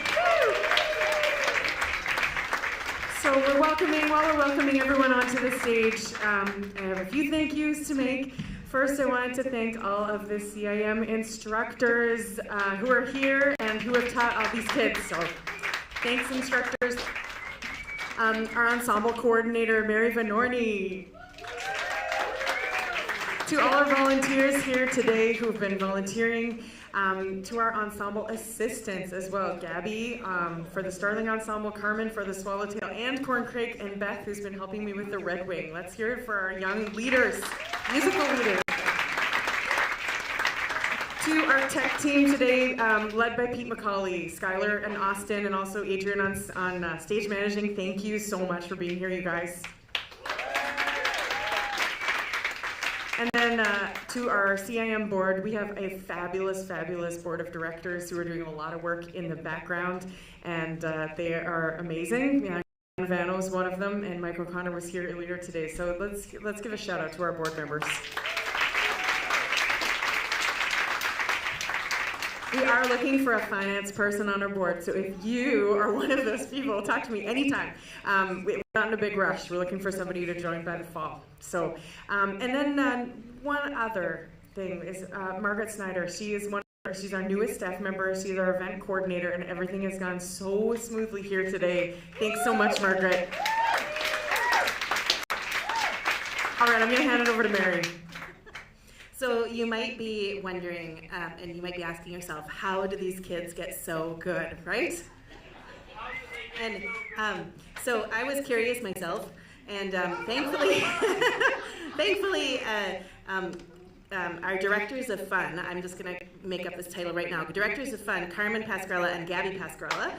So while we're welcoming everyone onto the stage, I have a few thank yous to make. First, I wanted to thank all of the CIM instructors who are here and who have taught all these kids. So thanks, instructors. Our ensemble coordinator, Mary Vanorny. To all our volunteers here today who have been volunteering. To our ensemble assistants as well, Gabby for the Starling Ensemble, Carmen for the Swallowtail, and Corn Crake, and Beth who's been helping me with the Red Wing. Let's hear it for our young leaders, musical leaders. To our tech team today, led by Pete McCauley, Skylar and Austin, and also Adrian on stage managing. Thank you so much for being here, you guys. And then to our CIM board, we have a fabulous, fabulous board of directors who are doing a lot of work in the background, and they are amazing. Vano is one of them, and Mike O'Connor was here earlier today. So let's give a shout out to our board members. We are looking for a finance person on our board, so if you are one of those people, talk to me anytime. We're not in a big rush. We're looking for somebody to join by the fall. So, and then one other thing is Margaret Snyder. She's our newest staff member. She's our event coordinator, and everything has gone so smoothly here today. Thanks so much, Margaret. All right, I'm going to hand it over to Mary. So you might be wondering, and you might be asking yourself, how do these kids get so good, right? And so I was curious myself, and thankfully, our directors of fun, I'm just going to make up this title right now, directors of fun, Carmen Pascarella and Gabby Pascarella.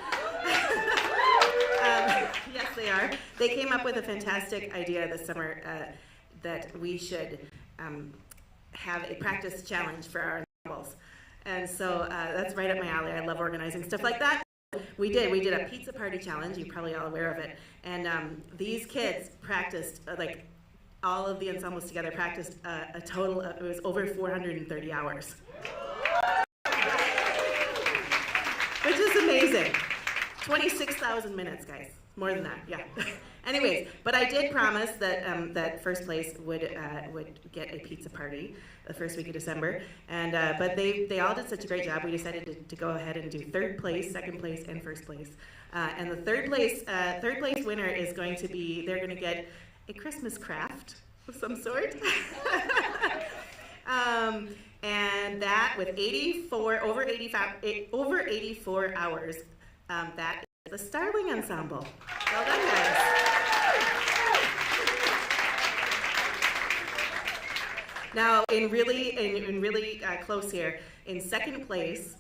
Yes, they are. They came up with a fantastic idea this summer that we should have a practice challenge for our ensembles. And so that's right up my alley. I love organizing stuff like that. We did a pizza party challenge. You're probably all aware of it. And these kids practiced, like all of the ensembles together practiced a total of, it was over 430 hours. Which is amazing. 26,000 minutes, guys. More than that, yeah. Anyways, but I did promise that that first place would get a pizza party the first week of December, and but they all did such a great job. We decided to go ahead and do third place, second place, and first place. And the third place winner is going to be, they're going to get a Christmas craft of some sort. And that with over 84 hours, that is the Starling Ensemble. Well done, guys. Now, in really close here, in second place,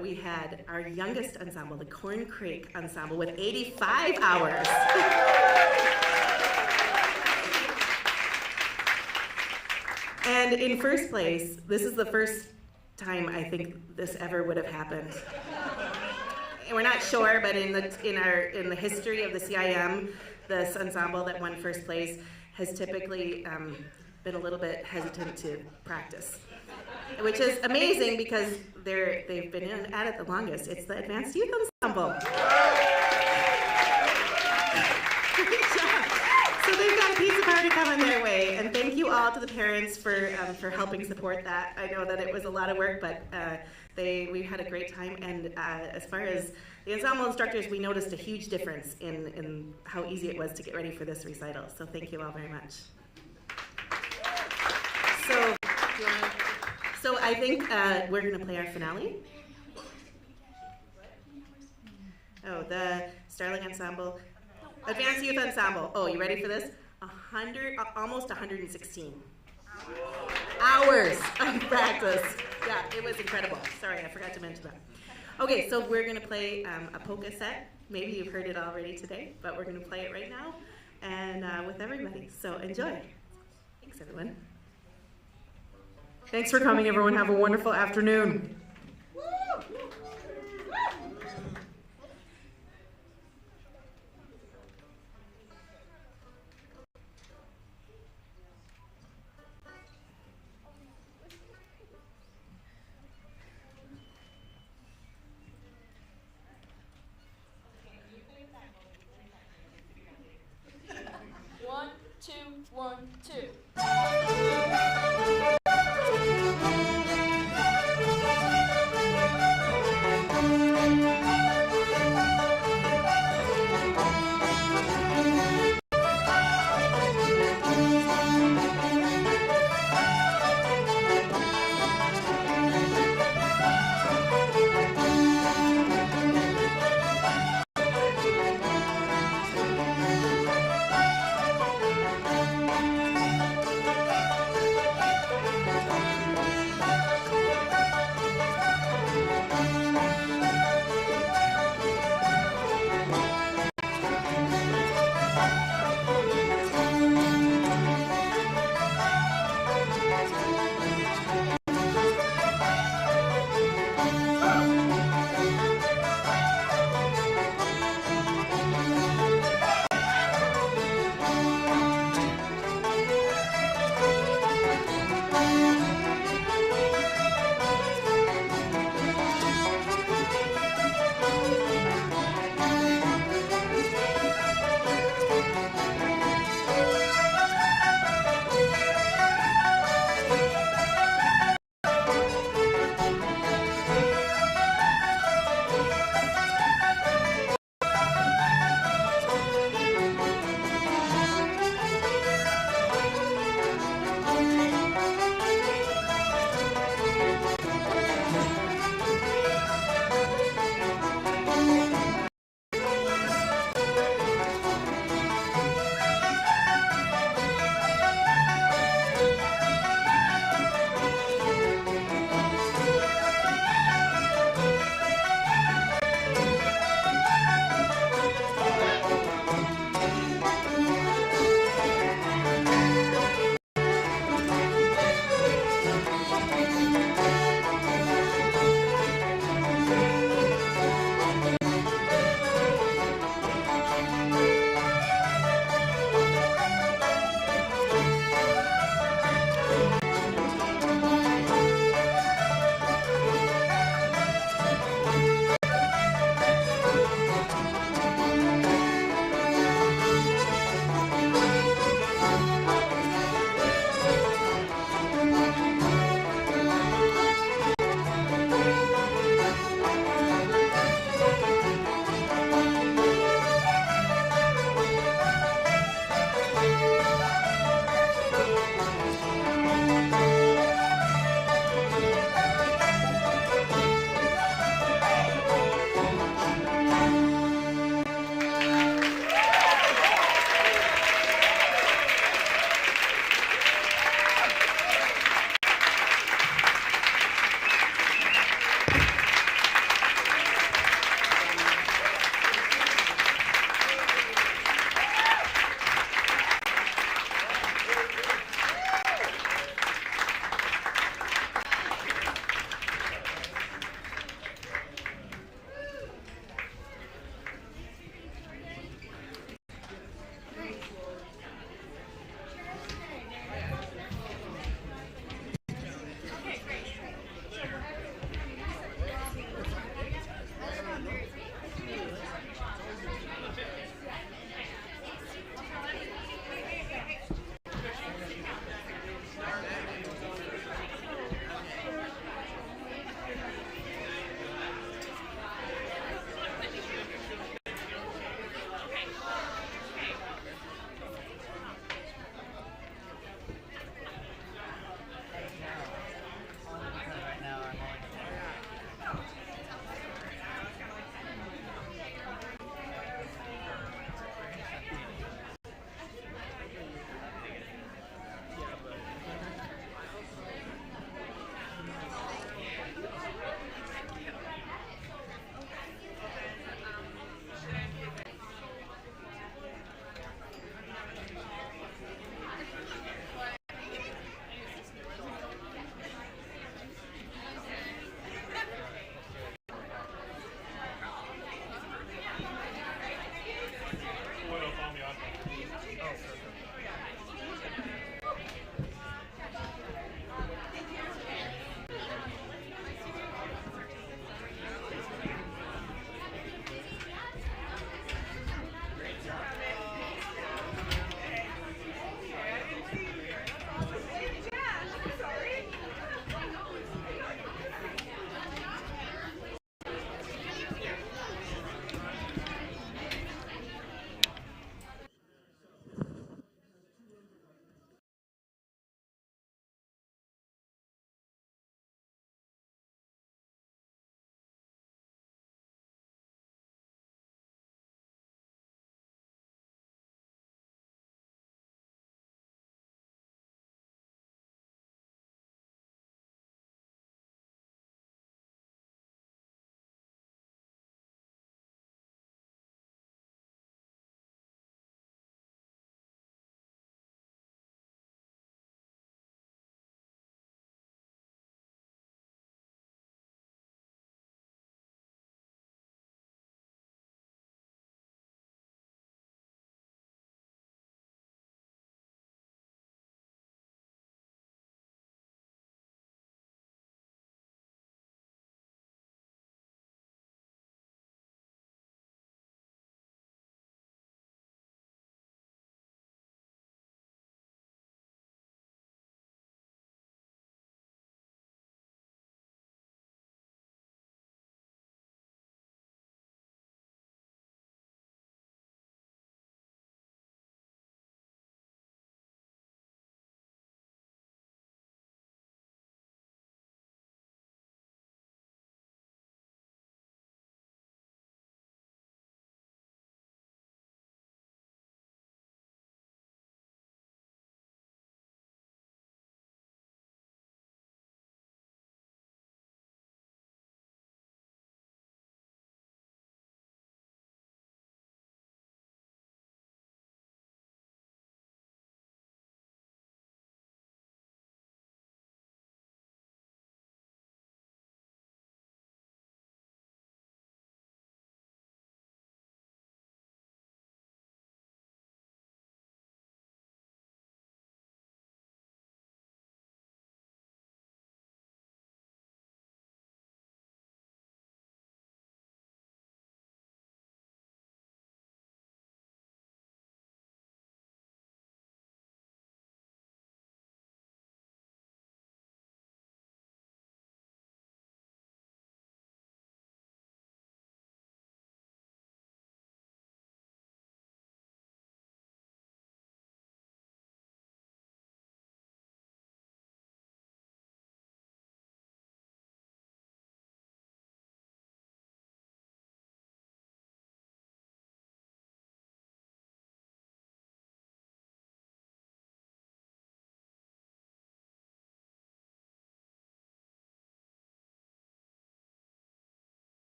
we had our youngest ensemble, the Corn Crake Ensemble, with 85 hours. And in first place, this is the first time I think this ever would have happened. And we're not sure, but in the history of the CIM, this ensemble that won first place has typically been a little bit hesitant to practice, which is amazing because they've been at it the longest. It's the Advanced Youth Ensemble. So they've got a pizza party coming their way, and thank you all to the parents for helping support that. I know that it was a lot of work, but we had a great time, and as far as the ensemble instructors, we noticed a huge difference in how easy it was to get ready for this recital. So thank you all very much. So I think we're going to play our finale. Oh, the Starling Ensemble. Advanced Youth Ensemble. Oh, you ready for this? Almost 116 hours of practice. Yeah, it was incredible. Sorry, I forgot to mention that. Okay, so we're going to play a polka set. Maybe you've heard it already today, but we're going to play it right now and with everybody. So enjoy. Thanks, everyone. Thanks for coming, everyone. Have a wonderful afternoon.